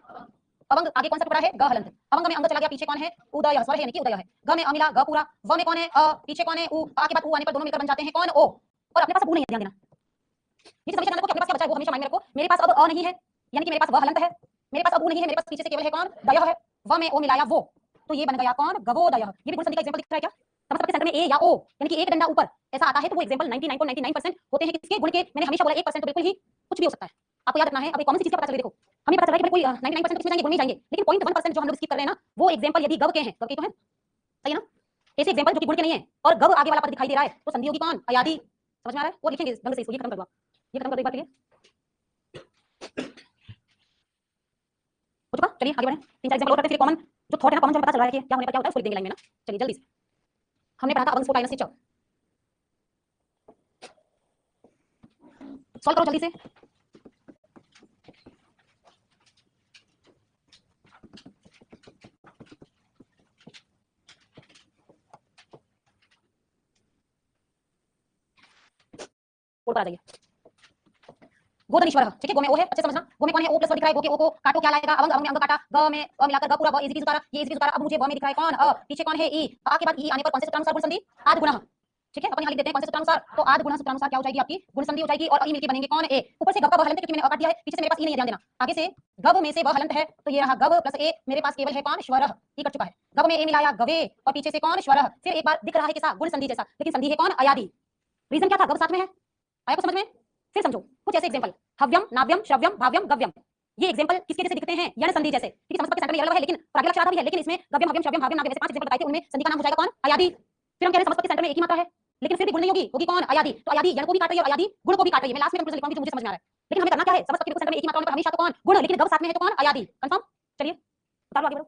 अवंग। आगे कौन सा टुकड़ा है, ग हलंत। अवंग में अंग चला गया, पीछे कौन है, उदय, स्वर है यानी कि उदय है। ग में अ मिला, ग पूरा। व में कौन है, अ, पीछे कौन है, उ। आ के बाद उ आने पर दोनों मिलकर बन जाते हैं कौन, ओ। और अपने पास अब उ नहीं है, ध्यान देना, ये हमेशा ध्यान रखो कि अपने पास क्या बचा है वो हमेशा माइंड में रखो। मेरे पास अब अ नहीं है, यानी कि मेरे पास वह हलंत है, मेरे पास अब उ नहीं है, मेरे पास पीछे से केवल है कौन, दय है। व में ओ मिलाया वो, तो ये बन गया कौन, गवोदय। ये भी गुण संधि का एग्जांपल दिख रहा है क्या, समझ सबके सेंटर में ए या ओ, यानी कि एक डंडा ऊपर ऐसा आता है, तो वो एग्जांपल 99.99% होते हैं किसके, गुण के। मैंने हमेशा बोला 1% तो बिल्कुल ही कुछ भी हो सकता है, आपको याद रखना है। अब एक कौन सी चीज का पता चले, देखो हमें पता चला कि कोई 99% तो किसमें जाएंगे, गुण में जाएंगे, लेकिन 0.1% जो हम लोग स्किप कर रहे हैं ना, वो एग्जांपल यदि गव के हैं, गव के तो हैं, सही है ना। ऐसे एग्जांपल जो कि गुण के नहीं है और गव आगे वाला पद दिखाई दे रहा है, तो संधि होगी कौन, अयादी। समझ में आ रहा है, वो लिखेंगे ढंग से इसको, ये खत्म कर दो आप, ये खत्म कर दो एक बार के लिए, हो चुका। चलिए आगे बढ़ें, तीन चार एग्जांपल और करते हैं, फिर कॉमन जो थॉट है ना, कॉमन जो हमें पता चल रहा है कि क्या होने पर क्या होता है, उसको लिख देंगे लाइन में ना। चलिए जल्दी से, हमने पढ़ा था अवंग स्फोटायनस्य च, सॉल्व करो जल्दी से। बोर्ड पर आ जाइए, गोधन ईश्वर। ठीक है, गो में ओ है, अच्छे समझना। गो में कौन है, ओ प्लस व दिख रहा है, गो के ओ को काटो क्या लाएगा, अवंग, अवंग में अंग काटा, ग में अ मिलाकर ग पूरा, व इजी उतारा, ये इजी उतारा। अब मुझे व में दिख रहा है कौन, अ, पीछे कौन है, ई। आ के बाद ई आने पर कौन से सूत्रानुसार गुण संधि, आद गुणः। ठीक है, अपन यहाँ लिख देते हैं कौन से सूत्रानुसार, तो आद गुणा सूत्रानुसार क्या हो जाएगी आपकी गुण संधि हो जाएगी और ई मिलके बनेंगे कौन ए। ऊपर से गव का हलंत क्योंकि मैंने काट दिया है, पीछे से मेरे पास ई नहीं है, ध्यान देना। आगे से गव में से व हलंत है तो ये रहा गव प्लस ए, मेरे पास केवल है कौन स्वरह, ई कट चुका है। गव में ए मिलाया गवे और पीछे से कौन स्वरह, फिर एक बार दिख रहा है कैसा गुण संधि जैसा, लेकिन संधि है कौन अयादि। रीजन क्या था, गव साथ में है, आया कुछ समझ में। फिर समझो कुछ ऐसे एग्जांपल, हव्यम नाव्यम श्रव्यम भाव्यम गव्यम, ये एग्जांपल किसके जैसे दिखते हैं, यण संधि जैसे। ठीक है, समझ पा के सेंटर में अलग है लेकिन प्रागलक्ष आधा भी है, लेकिन इसमें गव्यम हव्यम श्रव्यम भाव्यम नाव्यम जैसे 5 एग्जांपल बताए थे, उनमें संधि का नाम हो जाएगा कौन अयादि। फिर हम कह रहे हैं समझ पा के सेंटर में एक ही मात्रा है लेकिन फिर भी गुण नहीं होगी, होगी कौन अयादि। तो अयादि यण को भी काट रही है और अयादि गुण को भी काट रही है। मैं लास्ट में कंक्लूजन लिखूंगी जो मुझे समझ में आ रहा है, लेकिन हमें करना क्या है, समझ पा के सेंटर में एक ही मात्रा होने पर हमेशा तो कौन गुण, लेकिन गव साथ में है तो कौन अयादि। कंफर्म, चलिए उतार लो, आगे बढ़ो,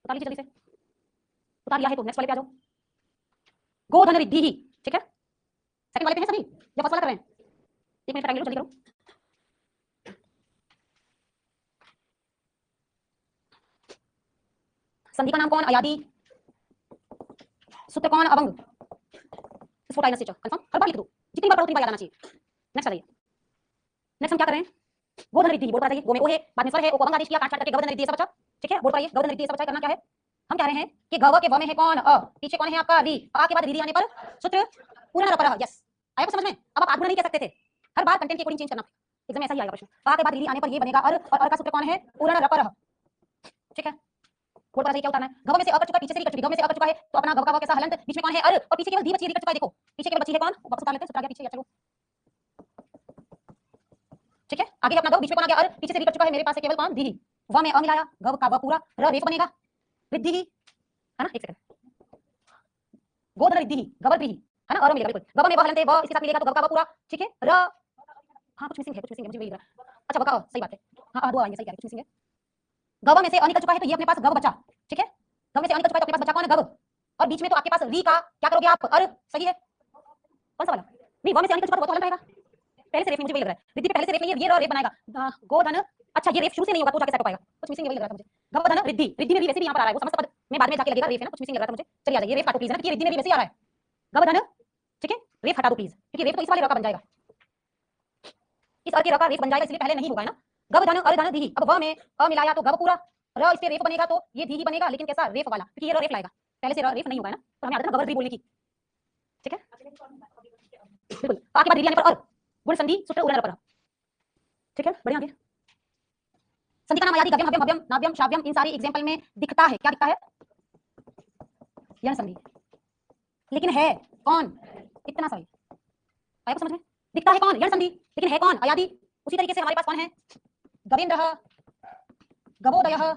उतार लीजिए जल्दी से, उतार लिया है तो नेक्स्ट वाले पे आ जाओ। गोधन रिद्धि ही, ठीक है, सेकंड वाले पे हैं सभी या फर्स्ट वाला कर रहे हैं, एक मिनट टाइम ले लो, जल्दी करो। संधि का नाम कौन अयादि, सूत्र कौन अवंग, स्फोटाइनस से कंफर्म, हर बार लिख दो, जितनी बार पढ़ो उतनी बार याद आना चाहिए। नेक्स्ट आइए, नेक्स्ट हम क्या कर रहे हैं, गोधन रिद्धि, बोर्ड पर आइए, गो में ओ है, बाद में स्वर है, ओ को अवंग आदेश किया, काट काट करके गोधन रिद्धि ऐसा बचा। ठीक है, बोर्ड पर आइए, गोधन रिद्धि ऐसा बचा, करना क्या है, हम कह रहे हैं कि गव के व में है कौन अ, पीछे कौन है आपका री, आ के बाद रिद्धि आने पर सूत्र पूर्ण रपर, यस आया कुछ समझ में। अब आप आगुण नहीं कह सकते थे, हर बार कंटेंट के अकॉर्डिंग चेंज करना, एग्जाम में ऐसा ही आएगा प्रश्न। आ के बाद रिद्धि आने पर ये बनेगा अर, और अर का सूत्र कौन है पूर्ण रपर, ठीक है। बोर्ड पर आइए, क्या उतारना है, गव में से अ कर चुका है, पीछे से री कर चुकी, गव में से अ कर चुका है तो अपना गव का कैसा हलंत, बीच में कौन है अर, और पीछे केवल धी बची है, री कर चुका है, देखो पीछे केवल बची है कौन, वापस उतार लेते हैं, सूत्र आ गया पीछे, चलो ठीक है। आगे अपना गव, बीच में कौन आ गया अर, पीछे से री कर चुका है, मेरे पास है केवल कौन धी, व में अ मिलाया, गव का व पूरा, र रेफ बनेगा रिद्धि ही, है ना। एक सेकंड, गोधन रिद्धि ही, गवर भी है ना, और मिलेगा बिल्कुल, गव में व हलंत है, व इसके साथ मिलेगा तो गव का व पूरा, ठीक है। र हाँ कुछ मिसिंग है, कुछ मिसिंग है, मुझे वही लग रहा है। अच्छा वका सही बात है, हाँ दो आएंगे, सही कह रहे, कुछ मिसिंग है। गव में से अ निकल चुका है तो ये अपने पास गव बचा, ठीक है। गव में से अ निकल चुका है तो अपने पास बचा कौन है गव, और बीच में तो आपके पास री का क्या करोगे आप अर, सही है। कौन सा वाला, नहीं व में से अ निकल चुका तो वो तो हलन रहेगा, पहले से रेफ मुझे वही लग रहा है, रिद्धि पे पहले से रेफ नहीं है, ये र रेफ बनाएगा गोधन, अच्छा ये रेफ शुरू से नहीं होगा तो जाके सेट हो पाएगा, कुछ मिसिंग है वही लग रहा था मुझे। गवधन रिद्धि, रिद्धि में भी वैसे भी यहां पर आ रहा है, वो समस्त पद में बाद में जाके लगेगा रेफ है ना, कुछ मिसिंग लग रहा था मुझे। चलिए आ जाइए, रेफ काटो प्लीज, है ना, कि रिद्धि में भी वैसे ही आ रहा है गवधन, ठीक है। रेफ हटा दो प्लीज, क्योंकि रेफ तो इस वाले र का बन जाएगा, इस अर के र का रेफ बन जाएगा, इसलिए पहले नहीं होगा, है ना। गवधन अर धन धी, अब व में अ मिलाया तो गव पूरा, र इस पे रेफ बनेगा तो ये धी ही बनेगा, लेकिन कैसा रेफ वाला, क्योंकि ये र रेफ लाएगा, पहले से र रेफ नहीं होगा, है ना, तो हमें आदत है ना गवर भी बोलने की, ठीक है बिल्कुल। आगे बाद रिद्धि आने पर और गुण संधि सूत्र उड़न पर, ठीक है बढ़िया। आगे संधि का नाम अयादि, गव्यम हव्यम हव्यम नाव्यम श्राव्यम, इन सारी एग्जांपल में दिखता है, क्या दिखता है, यण संधि, लेकिन है कौन, इतना सही आया कुछ समझ में, दिखता है कौन यण संधि, लेकिन है कौन अयादि। उसी तरीके से हमारे पास कौन है, गवेंद्र, गवोदय, और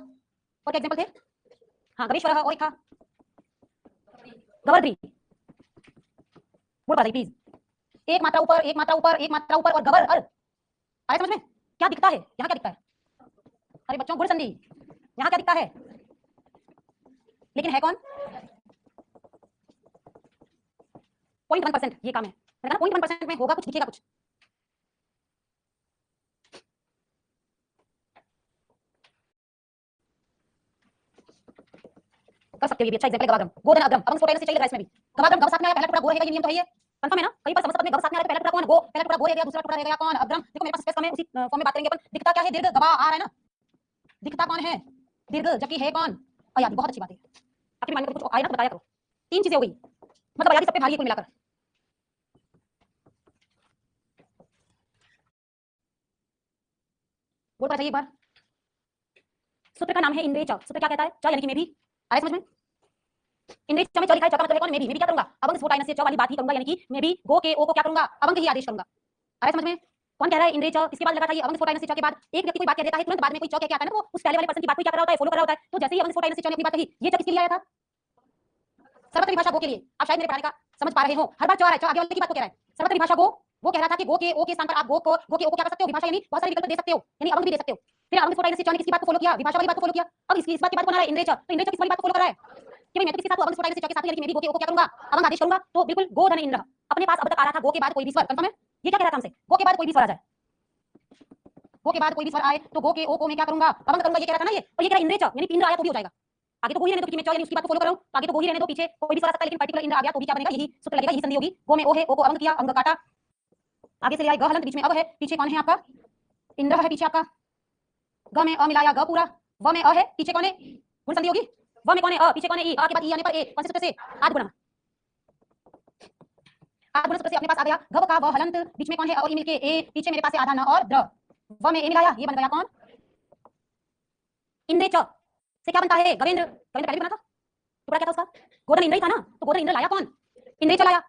क्या एग्जांपल थे, हाँ गवेश्वर, और एक था गवर्द्री। बोल पाइए प्लीज, एक मात्रा ऊपर, एक मात्रा ऊपर, एक मात्रा ऊपर और गवर अर, आया समझ में। क्या दिखता है, यहाँ क्या दिखता है, अरे बच्चों गुण संधि, यहाँ क्या दिखता है, लेकिन है कौन 0.1%, ये काम है, मैंने कहा 0.1% में होगा कुछ, दिखेगा कुछ। कर सकते हो ये भी अच्छा एग्जांपल है, गवाग्रम गोधन अग्रम, अवंग स्फोटाइनस से चाहिए इसमें भी, गवाग्रम गव साथ में आया, पहला टुकड़ा गो रहेगा, ये नियम तो है, ये कंफर्म है ना। कई बार समझ सकते हैं गव साथ में आ रहा है, पहला टुकड़ा कौन गो, पहला टुकड़ा गो रहेगा, दूसरा टुकड़ा रहेगा कौन अग्रम। देखो मेरे पास स्पेस कम है, उसी फॉर्म में बात करेंगे अपन। दिखता क्या है, दीर्घ गवा आ रहा है ना, दिखता कौन है दीर्घ, जबकि है कौन अयादि। बहुत अच्छी बात है, आपके माइंड में कुछ आया ना तो बताया करो। तीन चीजें हो गई, मतलब अयादि सब पे भारी है कुल मिलाकर। बोल पाइए एक बार, सूत्र का नाम है इंद्रेय च, सूत्र क्या कहता है, च यानी कि मैं भी, आया समझ में। इंद्रेय च में च लिखा है, च का मतलब है कौन मैं भी क्या करूंगा, अवंग स्फोटाइनस से च वाली बात ही करूंगा, यानी कि मैं भी गो के ओ को क्या करूंगा अवंग ही आदेश करूंगा, आया समझ में। कौन कह रहा है इंद्रेय च, इसके बाद लगा था ये अवंग स्फोटाइनस से च के बाद एक व्यक्ति कोई बात कह देता है, तुरंत बाद में कोई च कह के आता है ना, तो उस पहले वाले पर्सन की बात को क्या कर रहा होता है, फॉलो कर रहा होता है। तो जैसे ही अवंग स्फोटाइनस से च ने अपनी बात कही, ये च किसके लिए आया था, सर्वत्र विभाषा गो के लिए। आप शायद मेरे पढ़ाने का समझ पा रहे हो, हर बार च आ रहा है, च आगे वाले की बात को कह रहा है, सर्वत्र विभाषा गो। वो कह रहा था कि गो के ओ के स्थान पर आप गो के ओ को क्या कर सकते हो, विभाषा यानी बहुत सारे विकल्प दे सकते हो, यानी अवंग भी दे सकते हो। फिर अवंग स्फोटाइनस से च ने किसकी बात को फॉलो किया, विभाषा वाली बात को फॉलो किया। अब इसकी इस बात की बात बना रहा है इंद्रेय च, तो इंद्रेय च किस वाली बात को फॉलो कर रहा है कि मैं तो किसी साथ अवंग स्फोटाइनस से च के साथ, यानी कि मैं भी गो के ओ को क्या करूंगा अवंग आदेश करूंगा। तो बिल्कुल गो धन इंद्र अपने पास अब तक आ रहा था, गो के बाद कोई भी स्वर, कंफर्म है। ये क्या कह रहा था हमसे, गो के बाद कोई भी स्वर आ जाए, गो के बाद कोई भी स्वर आए तो गो के ओ को मैं क्या करूंगा अवंग करूंगा, ये कह रहा था ना ये। और ये कह रहा इंद्रेय च यानी इंद्र आया तो भी हो जाएगा, आगे तो गो ही रहने दो, क्योंकि मैं च यानी उसकी बात को फॉलो कर रहा हूं, आगे तो गो ही रहने दो, पीछे कोई भी स्वर आ सकता है, लेकिन पर्टिकुलर इंद्र आ गया तो भी क्या बनेगा, यही सूत्र लगेगा, यही संधि होगी। गो में ओ है, ओ को अवंग किया, अवंग काटा, आगे से ले आए ग हलंत, बीच में अब है, पीछे कौन है आपका इंद्र है, पीछे आपका ग में अ मिलाया ग पूरा, व में अ है, पीछे कौन है गुण संधि होगी, व में कौन है अ, पीछे कौन है ई, आ के बाद ई आने पर ए, कौन से सूत्र से आद गुणा, आठ गुना सूत्र से अपने पास आ गया घव का व हलंत, बीच में कौन है और ई मिलके ए, पीछे मेरे पास है आधा न और द्र, व में ए मिलाया, ये बन गया कौन इंद्र च से क्या बनता है गवेंद्र, गवेंद्र पहले बना था टुकड़ा क्या था उसका गोधन इंद्र ही था ना, तो गोधन इंद्र लाया कौन इंद्र च लाया।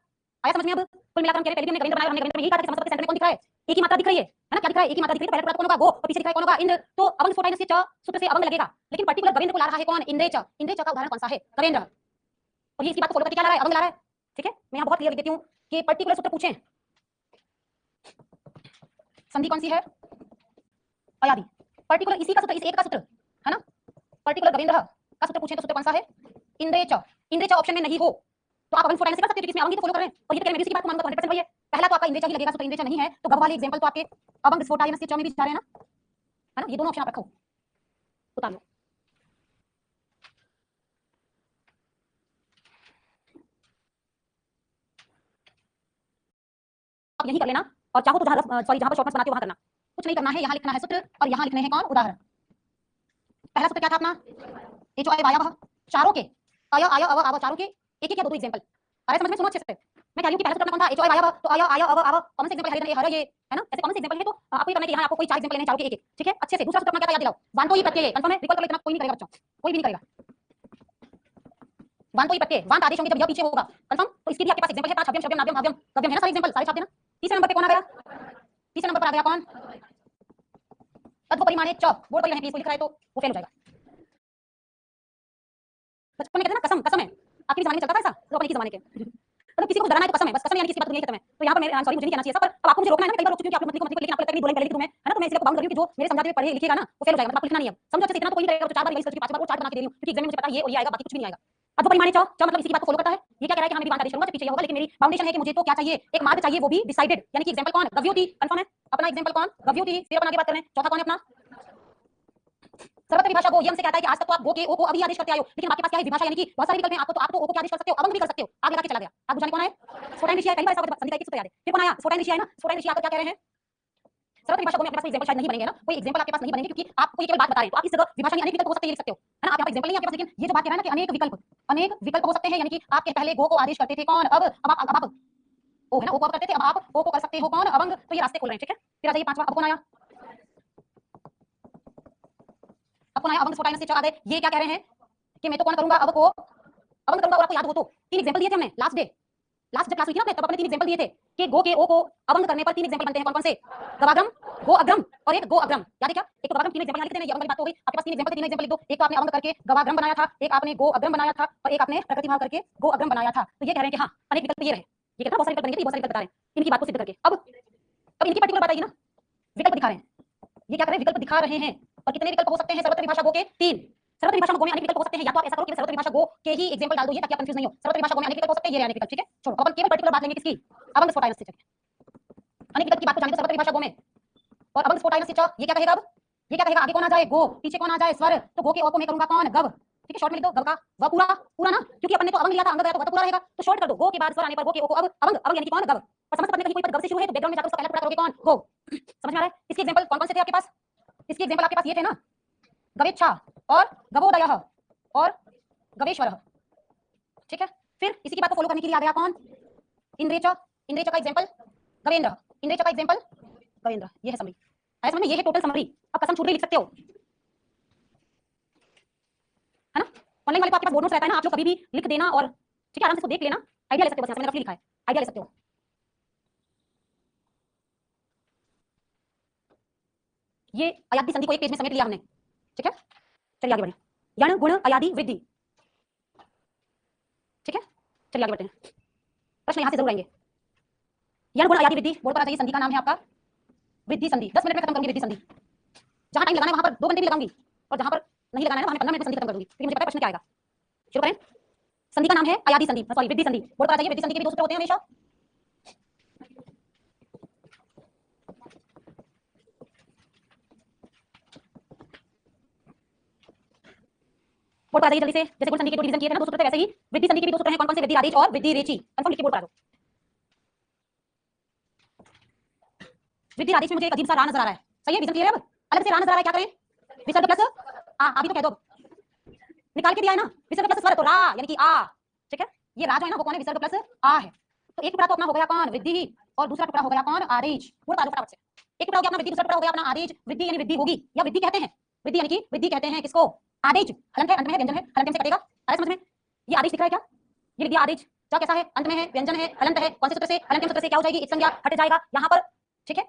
आया समझ में? अब कुल मिलाकर हम कह रहे हैं पहले भी हमने गवेंद्र बनाया, हमने गवेंद्र में यही कहा था कि समस्त के सेंटर में कौन दिख रहा है एक ही मात्रा दिख रही है ना, क्या दिख रहा है एक ही मात्रा दिख रही है, पहले टुकड़ा कौन होगा गो और पीछे दिख रहा है कौन होगा इंद्र, तो अवंग स्फोटाइनस के च सूत्र से अवंग लगेगा, लेकिन पर्टिकुलर गवेंद्र को ला रहा है कौन इंद्र च, इंद्र च का उदाहरण कौन सा है गवेंद्र, और ये इसकी बात को फॉलो करके क्या ला रहा है अवंग ला रहा है। ठीक है, मैं यहाँ बहुत क्लियर लिख देती हूँ कि पर्टिकुलर सूत्र पूछें, संधि कौन सी है अयादी, पर्टिकुलर इसी का सूत्र, इस एक का सूत्र है ना, पर्टिकुलर गवेंद्र का सूत्र पूछें तो सूत्र कौन सा है इंद्र च, इंद्र च ऑप्शन में नहीं हो तो आप अवंग स्फोटाइनस से कर सकते हो, जिसमें अवंग ही तो फॉलो कर रहे हैं, और ये तो कह रहे हैं मैं इसी बात को मानूंगा 100% वही है, पहला तो आपका इंद्र च ही लगेगा, सूत्र इंद्र च नहीं है तो गव वाले एग्जांपल तो आपके अवंग स्फोटाइनस के च में भी जा रहे हैं ना, है ना, ये दोनों ऑप्शन आप रखो, उतार लो। आप यही कर लेना, और चाहो तो जहां सॉरी जहां पर शॉर्टकट्स बनाते हो वहां करना, कुछ नहीं करना है, यहाँ लिखना है सूत्र और यहाँ लिखने हैं कौन उदाहरण। पहला सूत्र क्या था अपना ये जो आया वह चारों के आया आया अव आव चारों के एक एक या दो एग्जांपल, अरे समझ में सुनो अच्छे से, मैं कह रही हूं कि पहला सूत्र अपना कौन था ए जो आया वह, तो आया आया अव आव कौन से एग्जांपल है हर ये है ना, ऐसे कौन से एग्जांपल है, तो आपको ये करना है कि यहाँ आपको कोई चार एग्जांपल लेने चारों के एक एक, ठीक है अच्छे से। दूसरा सूत्र अपना क्या था याद दिलाओ, वांतो ही प्रत्यय, कंफर्म है, रिकॉल कर लो, इतना कोई नहीं करेगा बच्चों, कोई भी नहीं करेगा, वांतो ही प्रत्यय, वांत आदेश होंगे जब यह पीछे होगा कंफर्म, तो इसके भी आपके पास एग्जांपल है, पांच शब्द शब्द नाद्यम अव्यम कव्यम है ना, सारे एग्जांपल सारे छाप देना। तीसरे नंबर पे कौन आ गया, तीसरे नंबर पर आ गया कौन तत्वपरिमाणे च, बोर्ड पर प्लीज कोई लिख रहा है तो वो फेल हो जाएगा। बचपन में कहते हैं ना कसम, कसम है, आपके जमाने में चलता था ऐसा, तो अपने की जमाने के मतलब किसी को डराना है तो कसम है, बस कसम यानी किसी बात दुनिया खत्म है, तो यहाँ पर मैं सॉरी मुझे नहीं कहना चाहिए सब, पर अब आपको मुझे रोकना है ना, कई बार रोक चुकी हूं कि आप लोग मत लिखो, लेकिन आपको लगता है कि दो लाइन पहले लिख दूं मैं, है ना, तो मैं इसलिए बाउंड कर रही हूं कि जो मेरे समझाते हुए पढ़े लिखेगा ना वो फेल हो जाएगा, मतलब आपको लिखना नहीं है, समझो अच्छे से, इतना तो कोई नहीं करेगा, तो चार बार रिवाइज कर चुकी, पांच बार वो चार्ट बना के दे रही हूं क्योंकि एग्जाम में मुझे पता है ये और ये आएगा, बाकी कुछ भी नहीं आएगा। अब वो परिमाणे च मतलब इसी की बात को फॉलो करता है, ये क्या कह रहा है कि हमें भी आदेश करूंगा, पीछे ये होगा, लेकिन मेरी बाउंडेशन है कि मुझे तो क्या चाहिए एक मार्ग चाहिए, वो भी डिसाइडेड, यानी कि एग्जांपल कौन गव्योति, कंफर्म है अपना एग्जांपल कौन गव्योति, फिर अपन आगे बात करें चौथा कौन है अपना सर्वत्र विभाषा गो, ये हमसे कहता है कि आज तक तो आप गो के ओ को अभी आदेश करते आए हो, लेकिन आपके पास क्या है विभाषा, यानी कि बहुत सारे विकल्प हैं, आपको तो आप तो ओ को क्या आदेश कर सकते हो, अवंग भी कर सकते हो, आगे लगा के चला गया, आप बुझाने कौन है स्फोटाइन ऋषि, कई बार ऐसा संधि का एक सूत्र याद है, फिर कौन आया स्फोटाइन ऋषि है ना, स्फोटाइन ऋषि आकर क्या कह रहे हैं सर्वत्र विभाषा गो में अपने पास एग्जांपल शायद नहीं बनेंगे ना, कोई एग्जांपल आपके पास नहीं बनेंगे क्योंकि आपको ये केवल बात बता रहे हैं, तो आप इस जगह विभाषा में अनेक विकल्प हो सकते हैं ये लिख सकते हो, है ना, आप यहाँ पर एग्जांपल नहीं है आपके पास, लेकिन ये जो बात कह रहा है ना कि अनेक विकल्प हो सकते हैं, यानी कि आपके पहले गो को आदेश करते थे कौन, अब आप ओ है ना, ओ को करते थे, अब आप ओ को कर सकते हो कौन अवंग, तो ये रास्ते खोल रहे हैं, ठीक है। फिर आ जाइए पांचवा, अब कौन आया, अब कौन आया अवंग स्फोटाइनस से च आ गए, ये क्या कह रहे हैं कि मैं तो कौन करूंगा अब को अवंग करूंगा, और आपको याद हो तो तीन एग्जांपल दिए थे हमने लास्ट जब क्लास हुई थी ना तब अपने तीन एग्जांपल दिए थे कि गो के ओ को अवंग करने पर तीन एग्जांपल बनते हैं, कौन कौन से गवाग्रम गो अग्रम और एक गो अग्रम, याद है क्या, एक तो गवाग्रम तीन एग्जांपल यहाँ लिख देते हैं, ये अवंग वाली बात हो गई, आपके पास तीन एग्जांपल, तीन एग्जांपल लिख दो, एक तो आपने अवंग करके गवाग्रम बनाया था, एक आपने गो अग्रम बनाया था, और एक आपने प्रकृति भाव करके गो अग्रम बनाया था, तो ये कह रहे हैं कि हाँ अनेक विकल्प ये रहे, ये कहना बहुत सारे विकल्प बनेंगे, बहुत सारे विकल्प बता रहे हैं इनकी बात को सिद्ध करके। अब इनकी पर्टिकुलर बात आएगी ना, विकल्प दिखा रहे हैं, ये क्या कर रहे हैं विकल्प दिखा रहे हैं, और कितने विकल्प हो सकते हैं सर्वत्र विभाषा गो के तीन, सर्वत्र विभाषा गो में अनेक विकल्प हो सकते हैं, या तो आप ऐसा करो कि सर्वत्र विभाषा गो के ही एग्जांपल डाल दो ये, ताकि आप कंफ्यूज नहीं हो, सर्वत्र विभाषा गो में अनेक विकल्प हो सकते हैं, ये अनेक विकल्प, ठीक है छोड़ो, अपन केवल पर्टिकुलर बात लेंगे किसकी अवंग स्फोटाइनस से, अनेक विकल्प की बात को जाने दो सर्वत्र विभाषा गो में, और अवंग स्फोटाइनस से ये क्या कहेगा, अब ये क्या कहेगा, आगे कौन आ जाए गो, पीछे कौन आ जाए स्वर, तो गो के ओ को मैं करूंगा कौन गव, ठीक है शॉर्ट में लिख दो गव का व पूरा पूरा ना, क्योंकि अपन ने तो अवंग लिया था, अंग गया तो व तो पूरा रहेगा, तो शॉर्ट कर दो गो के बाद स्वर आने पर गो के ओ को अब अवंग अवंग यानी कि कौन गव, और समझ पढ़ने कहीं कोई पद गव से शुरू है तो बैकग्राउंड में जाकर उसका पहला टुकड़ा करोगे कौन गो, समझ में आ रहा है। इसके एग्जांपल कौन कौन से थे आपके पास, इसके एग्जांपल आपके पास ये थे ना गवेच्छा और गवोदयः और गवेश्वरः, ठीक है। फिर इसी की बात को फॉलो करने के लिए आ गया कौन इंद्रेच, इंद्रेच का एग्जांपल गवेंद्र, इंद्रेच का एग्जांपल गवेंद्र, ये है समरी, आया समझ में, ये है टोटल समरी, अब कसम छूट गई लिख सकते हो, है ना, ऑनलाइन वाले को आपके पास बोर्ड नोट्स रहता है ना, आप लोग कभी भी लिख देना और ठीक है आराम से इसको देख लेना, आइडिया ले सकते हो, बस मैंने रफली लिखा है, आइडिया ले सकते हो। ये अयादी संधि को एक पेज में समेट लिया हमने, ठीक है चलिए आगे बढ़े, यण गुण अयादी वृद्धि, ठीक है चलिए आगे बढ़ते हैं, प्रश्न यहां से जरूर आएंगे, यण गुण अयादी वृद्धि, बोर्ड पर आ जाइए, संधि का नाम है आपका वृद्धि संधि, 10 मिनट में खत्म करूंगी वृद्धि संधि, जहां टाइम लगाना है वहां पर 2 घंटे भी लगाऊंगी, और जहां पर नहीं लगाना है ना वहां 15 मिनट में संधि खत्म कर दूंगी, क्योंकि मुझे पता है प्रश्न क्या आएगा। शुरू करें, संधि का नाम है अयादी संधि, सॉरी वृद्धि संधि, बोर्ड पर आ जाइए, वृद्धि संधि के भी दो सूत्र होते हैं हमेशा, बोर्ड पर आ जाइए जल्दी से, जैसे गुण संधि के दो डिवीजन किए थे ना दो सूत्र थे, वैसे ही वृद्धि संधि के भी दो सूत्र हैं, कौन कौन से, वृद्धि रादेश और वृद्धि रेची, कंफर्म लिख के बोर्ड पर आ जाओ। वृद्धि रादेश में मुझे एक अजीब सा रा नजर आ रहा है, सही है, विजन क्लियर है, अब अलग से रा नजर आ रहा है, क्या करें विसर्ग प्लस अभी तो कह दो, निकाल के दिया है ना विसर्ग प्लस स्वर, तो रा यानी कि आ, ठीक है, ये रा जो है ना वो कौन है विसर्ग प्लस आ है, तो एक टुकड़ा तो अपना हो गया कौन, वृद्धि ही, और दूसरा टुकड़ा हो गया कौन, आदेश। वो बता दो फटाफट से, एक टुकड़ा हो गया अपना वृद्धि, दूसरा टुकड़ा हो गया अपना आदेश। वृद्धि यानी वृद्धि होगी या वृद्धि कहते हैं, वृद्धि यानी कि वृद्धि कहते हैं किसको, आदेश। हलंत है, अंत में है, व्यंजन है, हलंत से कटेगा। अरे समझ में, ये आदेश दिख रहा है क्या, ये विद्या आदेश क्या कैसा है, अंत में है, व्यंजन है, हलंत है, कौन से सूत्र से, हलंत सूत्र से क्या हो जाएगी, इत संज्ञा हट जाएगा यहाँ पर। ठीक है,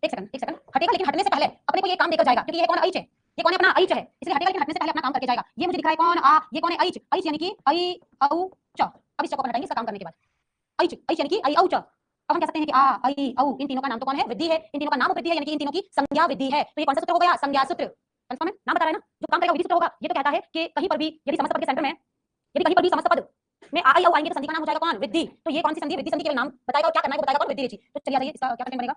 एक सेकंड हटेगा, लेकिन हटने से पहले अपने को ये काम देकर जाएगा, क्योंकि ये कौन ऐच है, ये कौन है अपना ऐच है, इसलिए हटेगा लेकिन हटने से पहले अपना काम करके जाएगा। ये मुझे दिख रहा है कौन आ, ये कौन है ऐच, ऐच यानी कि ऐ औ च। अब इस च को अपन हटाएंगे इसका काम करने के बाद, ऐच ऐच यानी कि ऐ औ च। अब हम कह सकते हैं कि आ ऐ औ इन तीनों का नाम तो कौन है, वृद्धि है, इन तीनों का नाम वृद्धि है, यानी कि इन तीनों की संज्ञा वृद्धि है। तो ये कौन सा सूत्र हो गया, संज्ञा सूत्र। कंफर्म है, नाम बता रहा है ना, जो काम करेगा वही सूत्र होगा। ये तो कहता है कि कहीं पर भी यदि समस्त पद के सेंटर में, यदि कहीं पर भी समस्त पद में आ औ आएंगे तो संधि का नाम हो जाएगा कौन, वृद्धि। तो ये कौन सी संधि, वृद्धि संधि, केवल नाम बताएगा और क्या करना है वो बताएगा कौन, वृद्धि रेचि। तो चलिए आ जाइए, इसका क्या करना बनेगा।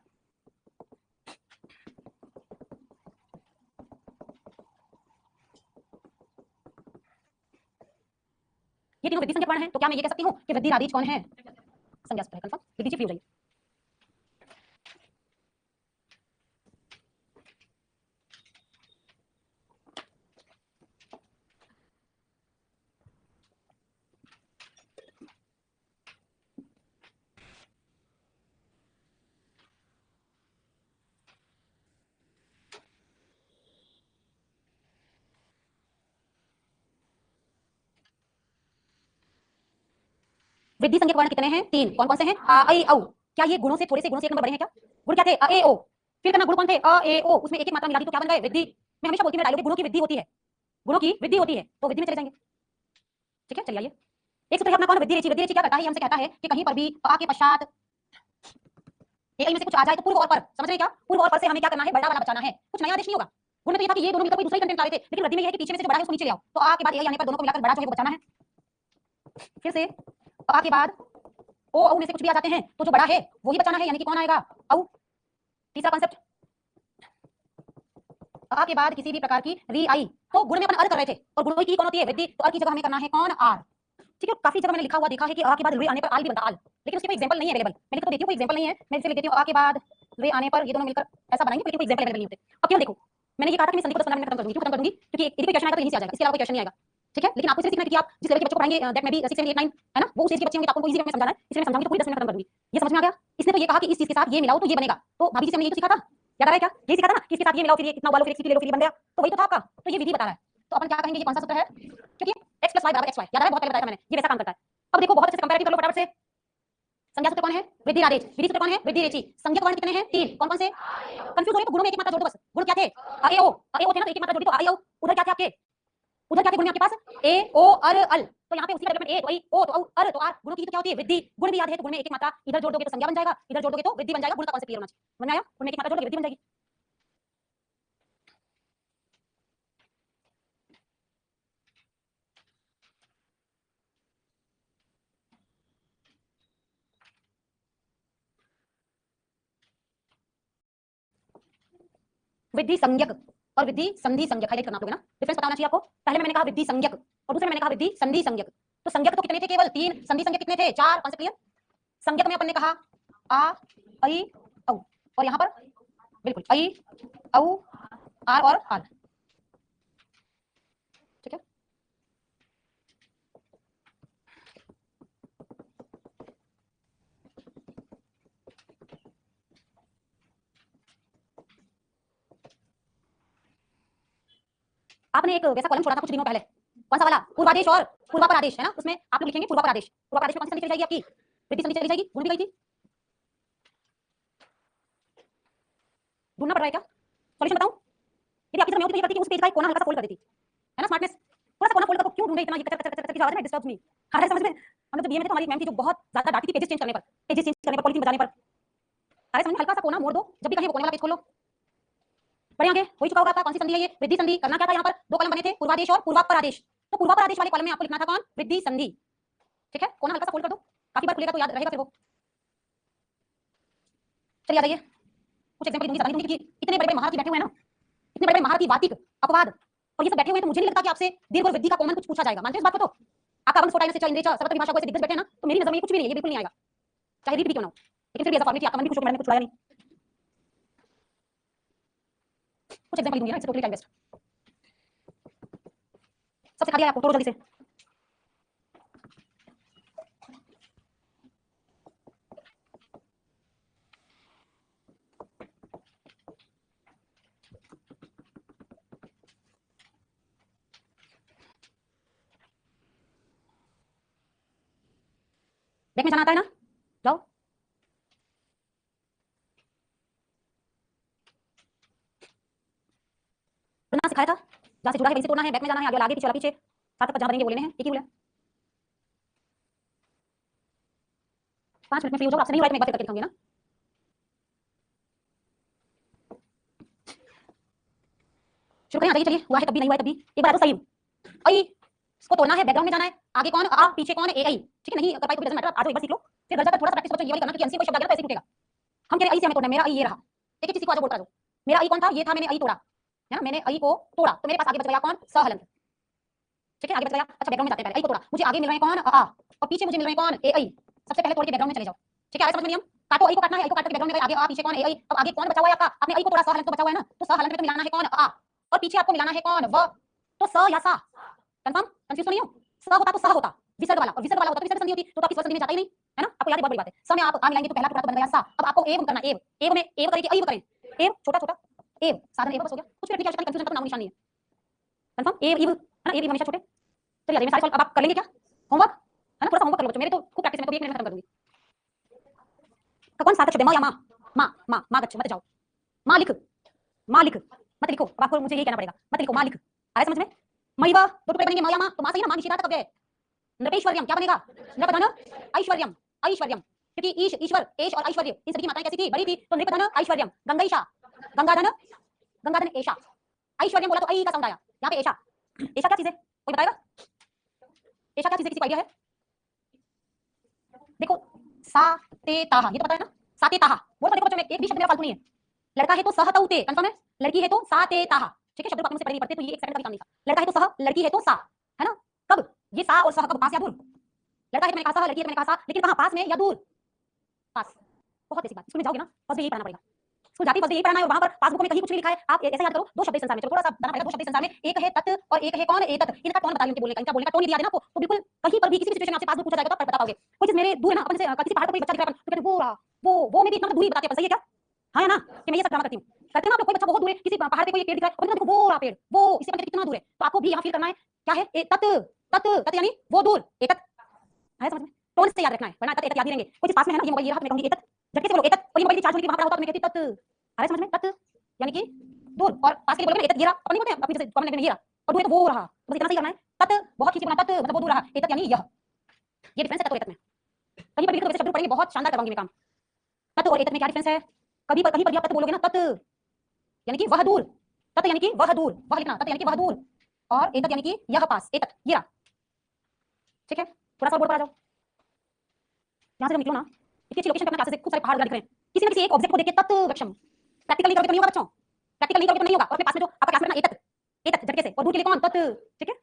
ये तीनों वृद्धि संज्ञक वर्ण हैं, तो क्या मैं ये कह सकती हूँ कि वृद्धि आदेश कौन है, संज्ञा सूत्र है। कंफर्म, वृद्धि फ्री हो जाइए। वृद्धि संज्ञक वर्ण कितने हैं, तीन। कौन कौन से हैं, आ ऐ औ। क्या ये गुणों से थोड़े से गुणों से एक नंबर बड़े हैं क्या, गुण क्या थे, अ ए ओ। फिर करना गुण कौन थे, अ ए ओ, उसमें एक एक मात्रा मिला दी तो क्या बन गए, वृद्धि। मैं हमेशा बोलती हूँ डायलॉग, गुणों की वृद्धि होती है, गुणों की वृद्धि होती है, तो वृद्धि में चले जाएंगे। ठीक है, चलिए आइए, एक सूत्र है अपना कौन, वृद्धि रेचि। वृद्धि रेचि क्या करता है, हमसे कहता है कि कहीं पर भी आ के पश्चात ए में से कुछ आ जाए तो पूर्व और पर, समझ रहे हैं क्या, पूर्व और पर से हमें क्या करना है, बड़ा वाला बचाना है, कुछ नया आदेश नहीं होगा। गुण में तो ये था कि ये दोनों मिलकर कोई दूसरा ही कंटेंट ला रहे थे, लेकिन वृद्धि में ये है कि पीछे में से जो बड़ा है उसको नीचे ले आओ, तो आ के बाद ए आने पर दोनों को मिलाकर बड़ा जो है वो बचाना है। फिर से आ के बाद ओ औ में से कुछ भी आ जाते हैं तो जो बड़ा है वही बचाना है, यानी कि कौन आएगा, औ। तीसरा कॉन्सेप्ट, आ के बाद किसी भी प्रकार की री आई, तो गुण में अपन अर् कर रहे थे और गुणों की कौन होती है, वृद्धि, तो अर् की जगह हमें करना है कौन, आर। ठीक है, काफी जगह मैंने लिखा हुआ देखा है कि आ के बाद रे आने पर आल भी बनता आल, लेकिन उसके कोई एग्जांपल नहीं है अवेलेबल। मैं लिख तो देती हूँ, कोई एग्जांपल नहीं है, मैं इसे लिख देती हूँ, आ के बाद रे आने पर ये दोनों मिलकर ऐसा बनाएंगे, लेकिन कोई एग्जांपल अवेलेबल नहीं होते। अब क्यों, देखो मैंने ये कहा था कि मैं संधि को 10 15 मिनट में खत्म कर दूंगी, क्यों खत्म कर दूंगी, क्योंकि यदि कोई क्वेश्चन आएगा तो यहीं से आ जाएगा, इसके अलावा कोई क्वेश्चन नहीं आएगा। ठीक है, लेकिन आपको इसे सीखना है कि आप जिस लेवल के बच्चों को पढ़ाएंगे, दैट में भी 6 7 8 9 है ना, वो उस एज के बच्चे होंगे तो आपको इजी वे में समझाना है, इसलिए मैं समझाऊंगी तो पूरी 10 मिनट खत्म कर दूंगी। ये समझ में आ गया, इसने तो ये कहा कि इस चीज के साथ ये मिलाओ तो ये बनेगा, तो भाभी जी से हमने यही तो सीखा था, याद आ रहा है क्या, यही सीखा था ना कि इसके साथ ये मिलाओ फिर ये इतना उबालो फिर एक ले लो फिर ये बन गया, तो वही तो था आपका। तो ये विधि बता रहा है, तो अपन क्या कहेंगे, ये कौन सा सूत्र है, क्योंकि x + y = xy, याद है बहुत पहले बताया था मैंने, ये वैसा काम करता है। अब देखो बहुत अच्छे से कंपैरेटिव कर लो फटाफट से, संज्ञा सूत्र कौन है, वृद्धि आदेश, विधि सूत्र कौन है, वृद्धि रेचि, संज्ञक वर्ण कितने हैं, तीन। कौन कौन से, कंफ्यूज हो रहे तो गुणों में एक एक मात्रा जोड़ दो बस। गुण क्या थे, अ ए ओ थे ना, तो एक एक मात्रा जोड़ी तो आई औ। उधर क्या थे आपके, उधर क्या थे गुण में आपके पास, ए ओ अर अल, तो यहाँ पे उसी का डेवलपमेंट, ए तो आई, ओ तो औ, अर तो आर। गुणों की तो क्या होती है, वृद्धि। गुण भी याद है तो गुण में एक एक मात्रा इधर जोड़ दोगे तो संज्ञा बन जाएगा, इधर जोड़ दोगे तो वृद्धि बन जाएगा। गुण का कॉन्सेप्ट क्लियर होना चाहिए, समझ में आया, गुण में एक मात्रा जोड़ दोगे वृद्धि बन जाएगी। वृद्धि संज्ञक और वृद्धि संधि संज्ञक हाईलाइट करना आप लोग ना, डिफरेंस पता होना चाहिए आपको। पहले में मैंने कहा वृद्धि संज्ञक और दूसरे में मैंने कहा वृद्धि संधि संज्ञक। तो संज्ञक तो कितने थे, केवल तीन, संधि संज्ञक कितने थे, चार। कौन से क्लियर, संज्ञक में अपन ने कहा आ ऐ औ, और यहाँ पर बिल्कुल ऐ औ आर और आल। ठीक है, आपने एक वैसा कॉलम छोड़ा था कुछ दिनों पहले, कौन सा वाला, पूर्वादेश और पूर्वापर आदेश है ना, उसमें आप लोग लिखेंगे पूर्वापर आदेश। पूर्वापर आदेश में कौन सी संधि चली जाएगी आपकी, वृद्धि संधि चली जाएगी। गुण भी गई थी, ढूंढना पड़ रहा है क्या, सॉल्यूशन बताऊं। यदि आपकी तरफ मैं होती तो ये करती कि उस पेज का एक कोना हल्का सा फोल्ड कर देती, है ना, स्मार्टनेस। थोड़ा सा कोना फोल्ड कर दो, क्यों ढूंढे इतना, ये कचर कचर कचर की आवाज में डिस्टर्ब मी। आ रहा है समझ में, हम लोग जब बीए में थे तो हमारी मैम थी जो बहुत ज्यादा डांटती थी पेजेस चेंज करने पर, पेजेस चेंज करने पर, पॉलिथीन बजाने पर। आ रहा है समझ में, हल्का सा कोना मोड़ दो, जब भी कहीं वो कोने वाला पेज खोलो। बढ़िया, आगे हो ही चुका होगा आपका, कौन सी संधि है ये, वृद्धि संधि। करना क्या था, यहाँ पर दो कॉलम बने थे, पूर्वादेश और पूर्वापर आदेश। तो पूर्वापर आदेश वाले कॉलम में आपको लिखना था कौन, वृद्धि संधि। ठीक है, कोना हल्का सा फोल्ड कर दो, काफी बार खुलेगा तो याद रहेगा फिर वो। चलिए आ जाइए, कुछ एग्जांपल दूंगी, बतानी दूंगी, क्योंकि इतने बड़े बड़े महारथी बैठे हुए हैं ना, इतने बड़े बड़े महारथी, वातिक, अपवाद और ये सब बैठे हुए हैं, तो मुझे नहीं लगता कि आपसे दीर्घ और वृद्धि का कॉमन कुछ पूछा जाएगा। मानते हो इस बात को, तो आपका वंश फोटाई में से इंद्रेच सर्वत्र विभाषा को ऐसे दिग्गज बैठे हैं ना, तो मेरी नजर में ये कुछ भी नहीं है, ये बिल्कुल नहीं आएगा, चाहे रीड भी क्यों ना हो। लेकिन फिर भी ऐसा फॉर्मेट आपका मन भी खुश हो कि मैंने कुछ छुड़ाया नहीं। कुछ एग्जांपल दूंगी ना, इससे टोटली टाइम वेस्ट। सब सिखा दिया आपको, थोड़ा जल्दी से। बैक में जाना आता है ना, जाओ। बनना सिखाया था, जहां से जुड़ा है वहीं से तोड़ना है, बैक में जाना है, आगे वाला आगे, पीछे वाला पीछे, साथ तक जहां बनेंगे वो लेने हैं, एक ही रूल है। 5 मिनट में फ्री हो जाओ, आपसे नहीं हो रहा है तो मैं एक बार फिर करके दिखाऊंगी ना। शुरू करें, आ जाइए, चलिए। हुआ है तब भी, नहीं हुआ है तब भी, एक बार तो सही आई इसको तोड़ना है, बैकग्राउंड में जाना है, आगे कौन आ, पीछे कौन, ए आई, ठीक है। नहीं कर पाए तो डजंट मैटर, आ जाओ एक बार सीख लो, फिर घर जाकर थोड़ा सा प्रैक्टिस बच्चों ये वाली करना, क्योंकि एमसीए कोई शब्द आ गया ना तो ऐसे टूटेगा। हम कह रहे आई से हमें तोड़ना है, मेरा आई ये रहा, एक एक चीज को आ जाओ, बोलता जाओ। मेरा आई कौन था, ये था, मैंने आई तोड़ा है ना, मैंने आई को तोड़ा, तो मेरे पास आगे बच गया कौन, स हलंत, ठीक है, आगे बच गया। अच्छा बैकग्राउंड में जाते हैं, पहले आई को तोड़ा, मुझे आगे मिल रहे हैं कौन, आ, और पीछे मुझे मिल रहे हैं कौन, ए आई। सबसे पहले तोड़ के बैकग्राउंड में चले जाओ, ठीक है। आगे समझ में नियम, काटो, आई को काटना है, आई को काट के बैकग्राउंड में आगे आ, पीछे कौन, ए आई। अब आगे कौन बचा हुआ है आपका, आपने आई को तोड़ा, स हलंत तो बचा हुआ है ना, तो स हलंत में तो मिलाना है कौन, आ, और पीछे आपको मिलाना है कौन, व, तो स या सा, कंफर्म, कंफ्यूज तो नहीं हो। स होता तो स होता, विसर्ग वाला, और विसर्ग वाला होता तो विसर्ग संधि होती, तो आपकी स्वर संधि में जाता ही नहीं है ना, आपको याद है, बहुत बड़ी बात है। स में आप आ मिलाएंगे तो पहला टुकड़ा तो बन गया सा। अब आपको एव करना, एव, एव में एव करें कि ऐव करें, एव छोटा छोटा, एव साधन एव बस हो गया, कुछ भी रखने की आवश्यकता, कंफ्यूजन का नाम निशान नहीं है, कंफर्म, एव इव है ना, एव इव हमेशा छोटे। चलिए आइए, मैं सारे सवाल अब आप कर लेंगे क्या, होमवर्क है ना, थोड़ा सा होमवर्क कर लो बच्चों, मेरे तो खूब प्रैक्टिस है, मैं तो 1 मिनट में खत्म कर दूंगी। कौन सार्थक शब्द है, माँ या माँ, माँ माँ माँ, गच्छ मत जाओ, माँ लिख, माँ लिख, मत लिखो, अब आपको मुझे यही कहना पड़ेगा, मत लिखो, माँ लिख, आ रहा है समझ में। मईवा दो टुकड़े बनेंगे, माँ या माँ, तो माँ सही ना, माँ निशिता कब है, नृपेश्वर्यम क्या बनेगा, नृपधन ऐश्वर्यम, ऐश्वर्यम, क्योंकि ईश, ईश्वर, ऐश और ऐश्वर्य इन सभी की माताएं कैसी थी, बड़ी थी, तो नृपधन ऐश्वर्यम, गंगैषा, गंगाधन, गंगाधन ऐशा, ऐश्वर्यम बोला तो ऐ का साउंड आया, यहाँ पे ऐशा, ऐशा क्या चीज है, कोई बताएगा, ऐशा क्या चीज है, किसी को आइडिया है। देखो सा ते ताहा, ये तो पता है ना, सा ते ताहा, बोलो देखो बच्चों में एक भी शब्द मेरा फालतू नहीं है। लड़का है तो सह तऊ ते, कंफर्म है, लड़की है तो सा ते ताहा, ठीक है, शब्द आपको मुझसे पढ़े नहीं पढ़ते, तो ये एक सेकंड का भी काम नहीं था। लड़का है तो सह, लड़की है तो सा, है ना, कब, ये सा और सह कब, पास या दूर, लड़का है तो मैंने कहा सह, लड़की है तो मैंने कहा सा, लेकिन कहां, पास में या दूर, पास, बहुत बेसिक बात, स्कूल में जाओगे ना फर्स्ट डे यही पढ़ना पड़ेगा, स्कूल जाती फर्स्ट डे यही पढ़ना है, और वहां पर पासबुक में कहीं कुछ नहीं लिखा है, आप ऐसे याद करो, दो शब्द संसार में, चलो थोड़ा सा बना पड़ेगा, दो शब्द संसार में, एक है तत् और एक है कौन, ए तत्, इनका टोन बताइए, उनके बोलने का, इनका बोलने का टोन यदि याद है ना आपको, तो बिल्कुल कहीं पर भी किसी भी सिचुएशन में आपसे पासबुक पूछा जाएगा तो आप बता पाओगे। कोई चीज मेरे दूर है ना, अपन से किसी पहाड़ पर कोई बच्चा दिख रहा है, तो कहते हैं वो रहा, वो में भी इतना दूरी बताते हैं, सही है क्या, हाँ या ना, कि मैं ये सब ड्रामा करती हूँ, करते हैं ना आप लोग, कोई बच्चा बहुत दूर है, किसी पहाड़ पे कोई पेड़ दिख रहा है, और देखो वो रहा पेड़, वो इससे पता कितना दूर है, तो आपको भी यहाँ फील करना है, क्या है, ए तत्, तत्, तत् यानी वो दूर, ए तत्, है समझ में, टोन से याद रखना है, वरना तत् ए तत् याद ही रहेंगे। कोई चीज पास में है ना, ये मोबाइल ये रहा, मैं कहूंगी ए तत्, झटके से बोलो ए तत्, और ये मोबाइल चार्ज होने के वहां पर होता तो मैं कहती तत्, आ रहा है समझ में, तत् यानी कि दूर, और पास के लिए बोलोगे ए तत् ये रहा, अपन नहीं बोलते हैं अपनी जैसे कॉमन लैंग्वेज में ये रहा, और दूर है तो वो रहा, बस इतना सही करना है, तत् बहुत खींच बोलना, तत् मतलब वो दूर रहा, ए तत् यानी यह, ये डिफरेंस है तत् और ए तत् में, कहीं पर भी तो वैसे शब्द पढ़ेंगे, बहुत शानदार करवाऊंगी मैं काम। तत् और ए तत् में क्या डिफरेंस है, कहीं पर भी आप तत् बोलोगे ना, तत् यानी कि वह दूर, तत् यानी कि वह दूर, वह लिखना, तत् यानी कि वह दूर, और ए तत् यानी कि यह पास, ए तत् ये रहा, ठीक है। थोड़ा सा बोर्ड पर आ जाओ, यहाँ से जब निकलो ना, इतनी अच्छी लोकेशन पे अपना क्लासेस है, खूब सारे पहाड़ वगैरह दिख रहे हैं, किसी ना किसी एक ऑब्जेक्ट को देख के तत् वृक्षम, प्रैक्टिकल नहीं करोगे तो नहीं होगा बच्चों, प्रैक्टिकल नहीं करोगे तो नहीं होगा, और अपने पास में जो आपका क्लासमेट ना ए तत् झटके से, और दूर के लिए कौन, तत्, ठीक है।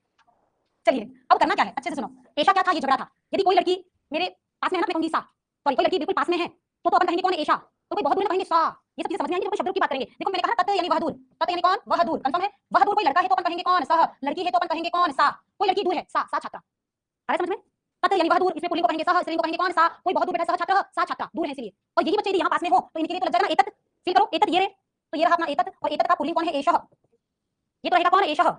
चलिए अब करना क्या है, अच्छे से सुनो, ऐशा क्या था, ये झगड़ा था, यदि कोई लड़की मेरे पास में है ना, मैं कहूंगी सा, सॉरी कोई लड़की बिल्कुल पास में है, तो अपन कहेंगे कौन है, ऐशा, तो कोई बहुत दूर में कहेंगे सा, ये सब चीजें समझ में आएंगी जब हम शब्दों की बात करेंगे। देखो मैंने कहा तत् यानी वह दूर, तत् यानी कौन, वह दूर, कंफर्म है, वह दूर, कोई लड़का है तो अपन कहेंगे कौन, सह, लड़की है तो अपन कहेंगे कौन, सा, कोई लड़की दूर है, सा छात्रा, आ रहा है समझ में, तत् यानी वह दूर, इसमें पुल्लिंग को कहेंगे सह, स्त्रीलिंग को कहेंगे कौन, सा, कोई बहुत दूर बैठा, सह छात्र, सा छात्रा, दूर है इसलिए, और यही बच्चे यदि यहाँ पास में हो तो इनके लिए तो लग जाएगा ना ए तत्, फील करो ए तत् ये रे, तो ये रहा अपना ए तत्, और ए तत् का पुल्लिंग कौन है, एशः, ये तो रहेगा कौन, एशः,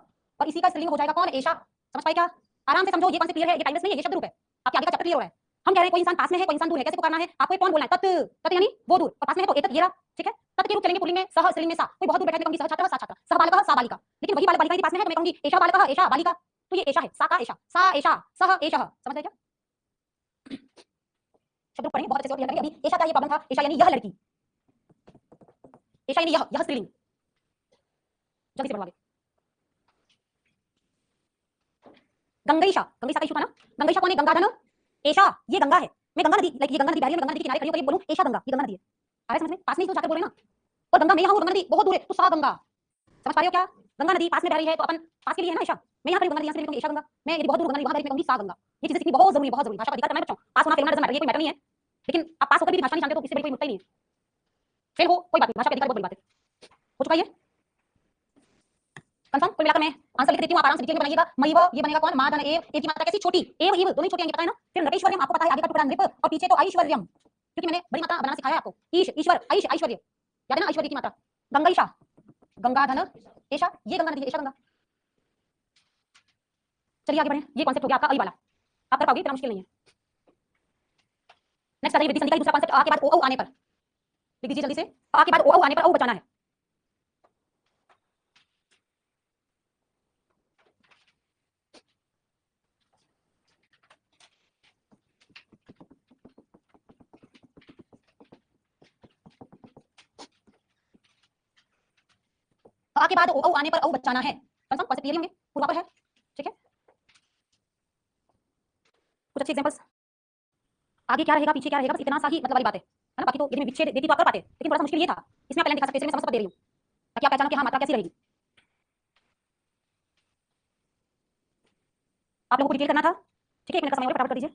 और इसी का स्त्रीलिंग हो जाएगा कौन, एशा, समझ पाए क्या, आराम से समझो, ये कॉन्सेप्ट क्लियर है, ये टाइमलेस नहीं है, ये शब्द रूप है, आपके आगे का चैप्टर क्लियर हो रहा है। हम कह रहे हैं कोई इंसान पास में है, कोई इंसान दूर है, कैसे पुकारना है, आपको एक कौन बोलना है, तत्, तत् यानी वो दूर, और पास में है तो ए तत् ये रहा, ठीक है। तत् के रूप चलेंगे पुल्लिंग में, सह स्त्रीलिंग में सा, कोई बहुत दूर बैठा है, मैं कहूंगी सह छात्र, सा छात्रा, सह बालकः, सा बालिका, लेकिन वही बालक बालिका के पास में है तो मैं कहूंगी एशा बालकः, एशा बालिका, तो ये एशा है, सा का एशा, सा एशा, सह एशः, समझ आए क्या, शब्द रूप पढ़ेंगे बहुत अच्छे से, और याद रखेंगे। अभी एशा का ये प्रॉब्लम था, एशा यानी यह लड़की, एशा यानी यह स्त्रीलिंग, जल्दी से बढ़वागे, गंगैशा, गंगैशा का इशू था ना, गंगैशा कौन है, गंगाधन एशा, ये गंगा है, मैं गंगा नदी, लाइक ये गंगा नदी बह रही है, मैं गंगा नदी के किनारे खड़ी होकर बोलूं एशा गंगा, ये गंगा नदी है, आ रहा है समझ में, पास में ही तो जाकर बोले ना, और गंगा मैं यहाँ हूँ, गंगा नदी बहुत दूर है, तो सा गंगा, समझ पा रहे हो क्या, गंगा नदी पास में बह रही है तो अपन पास के लिए है ना एशा, मैं यहाँ पर गंगा नदी, यहाँ से एशा गंगा, मैं यदि बहुत दूर गंगा नदी वहां बह रही, मैं कहूंगी सा गंगा, ये चीजें सीखनी बहुत जरूरी, बहुत जरूरी, भाषा का अधिकार करना है बच्चों, पास होना फेल होना डजंट मैटर, ये कोई मैटर नहीं है, लेकिन आप पास होकर भी भाषा नहीं जानते तो इससे बड़ी कोई मुद्दा ही नहीं है, फेल हो कोई बात नहीं, भाषा का अधिकार बहुत बड़ी बात है, हो चुका है कंफर्म। कुल मिलाकर मैं आंसर लिख देती हूं, आप आराम से डिटेल में बनाइएगा। मईव ये बनेगा कौन, मादन एव, एव की मात्रा कैसी, छोटी, एव इव दोनों छोटी आएंगे, पता है ना। फिर नृपेश्वर्यम आपको पता है, आगे का टुकड़ा नृप, और पीछे तो ऐश्वर्यम, क्योंकि मैंने बड़ी मात्रा बनाना सिखाया है आपको, ईश, ईश्वर, ऐश, ऐश्वर्य, याद है ना, ऐश्वर्य की मात्रा। गंगैशा, गंगाधन एशा, ये गंगा नदी, एशा गंगा। चलिए आगे बढ़ें, ये कॉन्सेप्ट हो गया आपका आई वाला, आप कर पाओगे, इतना मुश्किल नहीं है। नेक्स्ट आ जाइए वृद्धि संधि का दूसरा कॉन्सेप्ट, आ के बाद ओ औ आने पर लिख दीजिए जल्दी से, आ के बाद ओ औ आने पर औ बचाना है। आ के बाद ओ औ आने पर औ बचाना है। कंफर्म, कॉन्सेप्ट क्लियर होंगे, पूरा पर है, ठीक है। कुछ अच्छे एग्जांपल्स, आगे क्या रहेगा पीछे क्या रहेगा, बस इतना सा ही मतलब वाली बात है ना। बाकी तो यदि मैं विच्छेद देती तो आप कर पाते, लेकिन थोड़ा सा मुश्किल ये था, इसमें आप पहले दिखा सकते, इसलिए मैं समझ पर दे रही हूं ताकि आप पहचानो कि हां मात्रा कैसी रहेगी। आप लोगों को डिटेल करना था, ठीक है। 1 मिनट का समय और फटाफट कर दीजिए।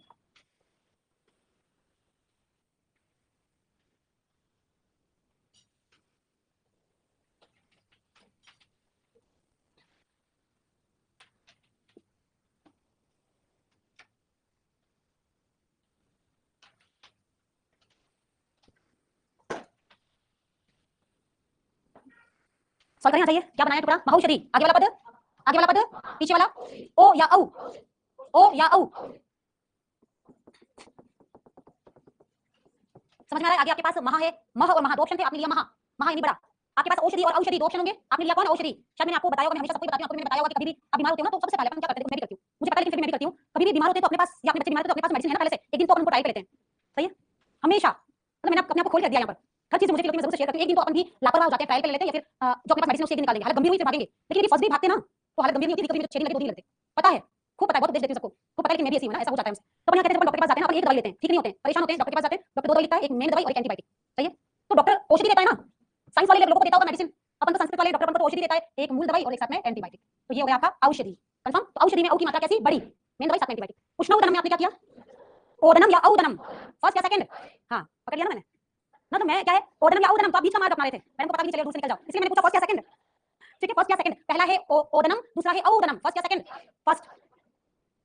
सॉल्व करें, आ जाइए। क्या बनाया टुकड़ा, महौषधि, आगे वाला पद, आगे वाला पद, पीछे वाला ओ या औ, ओ या औ, समझ में आ रहा है। आगे आपके पास महा है, मह और महा दो ऑप्शन थे, आपने लिया महा, महा यानी बड़ा। आपके पास औषधि और औषधि दो ऑप्शन होंगे, आपने लिया कौन, औषधि। शायद मैंने आपको बताया होगा, मैं हमेशा सबको बताती हूं, आपको मैंने बताया होगा कि कभी भी आप बीमार होते हो ना, तो सबसे पहले अपन क्या करते हैं, मैं भी करती हूं, मुझे पता है, लेकिन फिर भी मैं भी करती हूं, कभी भी बीमार होते हैं तो अपने पास, या अपने बच्चे बीमार होते हैं तो अपने पास मेडिसिन है ना पहले से, एक दिन तो अपन उनको ट्राई कर लेते हैं, सही है। हमेशा मतलब मैंने अपने आप को खोल कर दिया यहाँ पर, हर चीज मुझे फील होती है, मैं जरूर शेयर करती हूं। एक दिन तो अपन भी लापरवाह हो जाते हैं, ट्रायल कर लेते हैं, या फिर जो अपने पास मेडिसिन उससे एक दिन निकाल लेंगे, हालत गंभीर हुई फिर भागेंगे। लेकिन यदि फर्स्ट डे भागते ना तो हालत गंभीर नहीं होती, कभी तो 6 दिन लगे, 2 दिन लगते, पता है, खूब पता है, बहुत उपदेश देती हूं सबको, खूब पता है कि मैं भी ऐसी हूं ना, ऐसा हो जाता है हमसे। तो अपन यहाँ कहते हैं, अपन डॉक्टर के पास जाते हैं ना, अपन एक दवाई लेते हैं, ठीक नहीं होते हैं, परेशान होते हैं, डॉक्टर के पास जाते हैं, डॉक्टर 2 दवाई लिखता है, एक मेन दवाई और एक एंटीबायोटिक, सही है। तो डॉक्टर औषधि देता है ना, साइंस वाले लोगों को देता होगा मेडिसिन, अपन तो संस्कृत वाले डॉक्टर, अपन को औषधि देता है, एक मूल दवाई और एक साथ में एंटीबायोटिक। तो ये हो गया आपका औषधि, कंफर्म। तो औषधि में औ की मात्रा कैसी, बड़ी, मेन दवाई साथ में एंटीबायोटिक। उष्णोदनम में आपने क्या किया, ओदनम या औदनम, फर्स्ट या सेकंड, हाँ पकड़ लिया ना मैंने ना। तो मैं क्या है, ओदनम या औदनम, तो आप बीच का मार्क अपना रहे थे, मैंने को पता भी नहीं चले, दूर से निकल जाओ, इसलिए मैंने पूछा फर्स्ट या सेकंड, ठीक है। फर्स्ट या सेकंड, पहला है ओदनम, दूसरा है औदनम, फर्स्ट या सेकंड, फर्स्ट,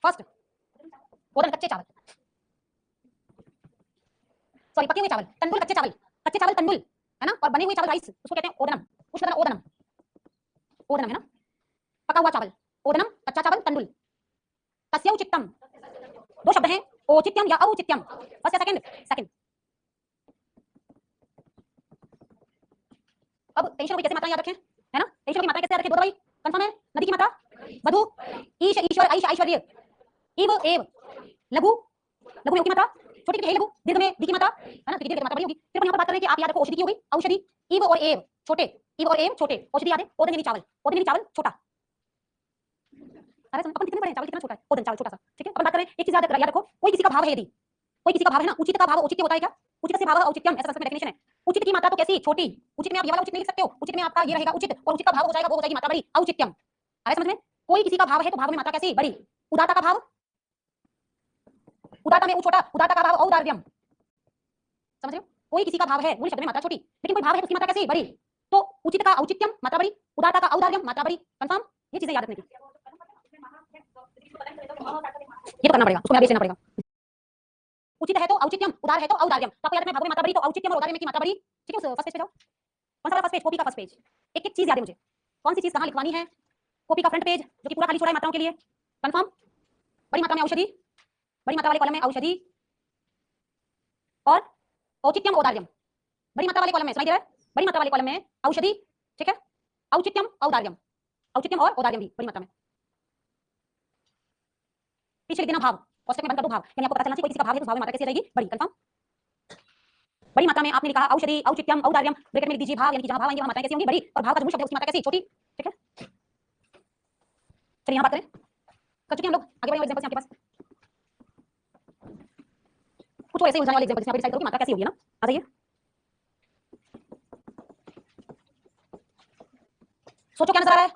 फर्स्ट ओदन कच्चे चावल, सॉरी पके हुए चावल, तंदुल कच्चे चावल, कच्चे चावल तंदुल है ना, और बने हुए चावल राइस, उसको कहते हैं ओदनम, उष्णोदनम ओदनम, ओदनम है ना, पका हुआ चावल, ओदनम, कच्चा चावल तंदुल। तस्य औचित्यम, दो शब्द हैं, औचित्यम या औचित्यम, फर्स्ट या सेकंड, सेकंड। अब टेंशन होगी कैसे मात्रा याद रखें, है ना, टेंशन होगी मात्रा कैसे याद रखें, दो दवाई कंफर्म है। नदी की मात्रा, वधु, ईश ईश्वर ऐश ऐश्वर्य, इव एव, लघु, लघु में की मात्रा छोटी की है, लघु, दीर्घ में दी की मात्रा है ना, दीर्घ की मात्रा बड़ी होगी। फिर हम यहाँ पर बात कर रहे हैं कि आप याद रखो औषधि की हो गई, औषधि, इव और एव छोटे, इव और एव छोटे, औषधि याद है, ओदन यानी चावल, ओदन यानी चावल छोटा। अरे अपन कितने बड़े हैं, चावल कितना छोटा है, ओदन चावल छोटा सा, ठीक है। अपन बात कर रहे हैं, एक चीज याद रखो, कोई किसी का भाव है, यदि कोई किसी का भाव है ना, उचित का भाव औचित्य होता है क्या, उचित से भाव औचित्यम, ऐसा संस्कृत में डेफिनेशन है। उचित की मात्रा तो कैसी, छोटी, उचित में आप ये वाला उचित नहीं लिख सकते हो, उचित में आपका ये रहेगा उचित, और उचित का भाव हो जाएगा, वो हो जाएगी मात्रा बड़ी, औचित्यम। आया समझ में, कोई किसी का भाव है तो भाव में मात्रा कैसी, बड़ी। उदाता का भाव, उदाता में ऊ छोटा, उदाता का भाव औदार्यम, समझ रहे हो, कोई किसी का भाव है, मूल शब्द में मात्रा छोटी, लेकिन कोई भाव है तो उसकी मात्रा कैसी, बड़ी। तो उचित का औचित्यम मात्रा बड़ी, उदाता का औदार्यम मात्रा बड़ी, कंफर्म। ये चीजें याद रखने की, ये तो करना पड़ेगा, उसको मैं देना पड़ेगा। उचित है तो औचित्यम, उदार है तो औदार्यम, तो आपको याद रखना भाव में मात्रा बड़ी तो औचित्यम और उदार्यम की मात्रा बड़ी, ठीक है। फर्स्ट पेज पे जाओ, कौन सा वाला फर्स्ट पेज, कॉपी का फर्स्ट पेज। एक एक चीज याद है मुझे, कौन सी चीज कहां लिखवानी है, कॉपी का फ्रंट पेज जो कि पूरा खाली छोड़ा है मात्राओं के लिए, कंफर्म। बड़ी मात्रा में औषधि, बड़ी मात्रा वाले कॉलम में औषधि और औचित्यम औदार्यम, बड़ी मात्रा वाले कॉलम में, समझ रहे हैं, बड़ी मात्रा वाले कॉलम में औषधि, ठीक है, औचित्यम औदार्यम, औचित्यम और औदार्यम भी बड़ी मात्रा में। पीछे लिख देना भाव, कोष्टक में बंद कर दो भाव, यानी आपको पता चलना चाहिए कोई किसी का भाव है तो भाव में मात्रा कैसी रहेगी, बड़ी, कंफर्म। बड़ी मात्रा में आपने लिखा औषधि, औचित्यम औदार्यम, ब्रैकेट में लिख दीजिए भाव, यानी कि जहां भाव आएंगे वहां मात्राएं कैसी होंगी, बड़ी, और भाव का जो मूल शब्द है उसकी मात्रा कैसी, छोटी, ठीक है। चलिए यहां बात करें, कर चुके हैं हम लोग, आगे बढ़ेंगे एग्जांपल्स आपके पास कुछ ऐसे उलझाने वाले एग्जांपल जिसमें आप डिसाइड करो कि मात्रा कैसी होगी ना। आ जाइए, सोचो क्या नजर आ रहा है,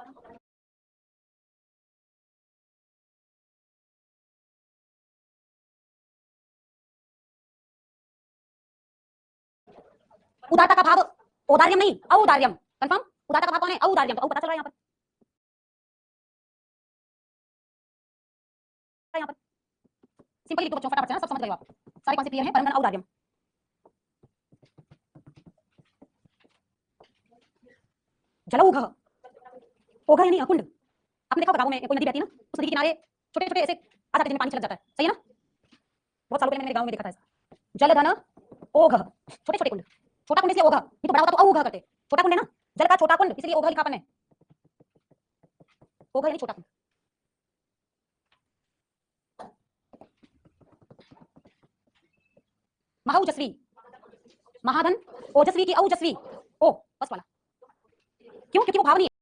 उदारता का भाव औदार्यम नहीं औदार्यम, कंफर्म। उदारता का भाव कौन है, औदार्यम, तो औ पता चल रहा है यहाँ पर सिंपल लिख दो बच्चों, फटाफट से ना, सब समझ गए हो आप, सारे कॉन्सेप्ट क्लियर है। परमगण औदार्यम, जलौघ, ओघ यानी अकुंड, आपने देखा गांव में कोई नदी बहती है ना, उस नदी के किनारे छोटे छोटे ऐसे आ जाते हैं जिनमें पानी छलक जाता है, सही है ना, बहुत सालों पहले मैंने मेरे गांव में देखा था ऐसा। जलधन ओघ, छोटे छोटे कुंड, छोटा कुंड इसलिए ओघ, नहीं तो बड़ा होता तो औघ करते। छोटा कुंड है ना, जल का छोटा कुंड इसलिए ओघ लिखा अपन ने, ओघ यानी छोटा कुंड। महाओजस्वी, महाधन, ओजस्वी की औजस्वी, ओ बस वाला, क्यों? क्योंकि वो भाव नहीं है।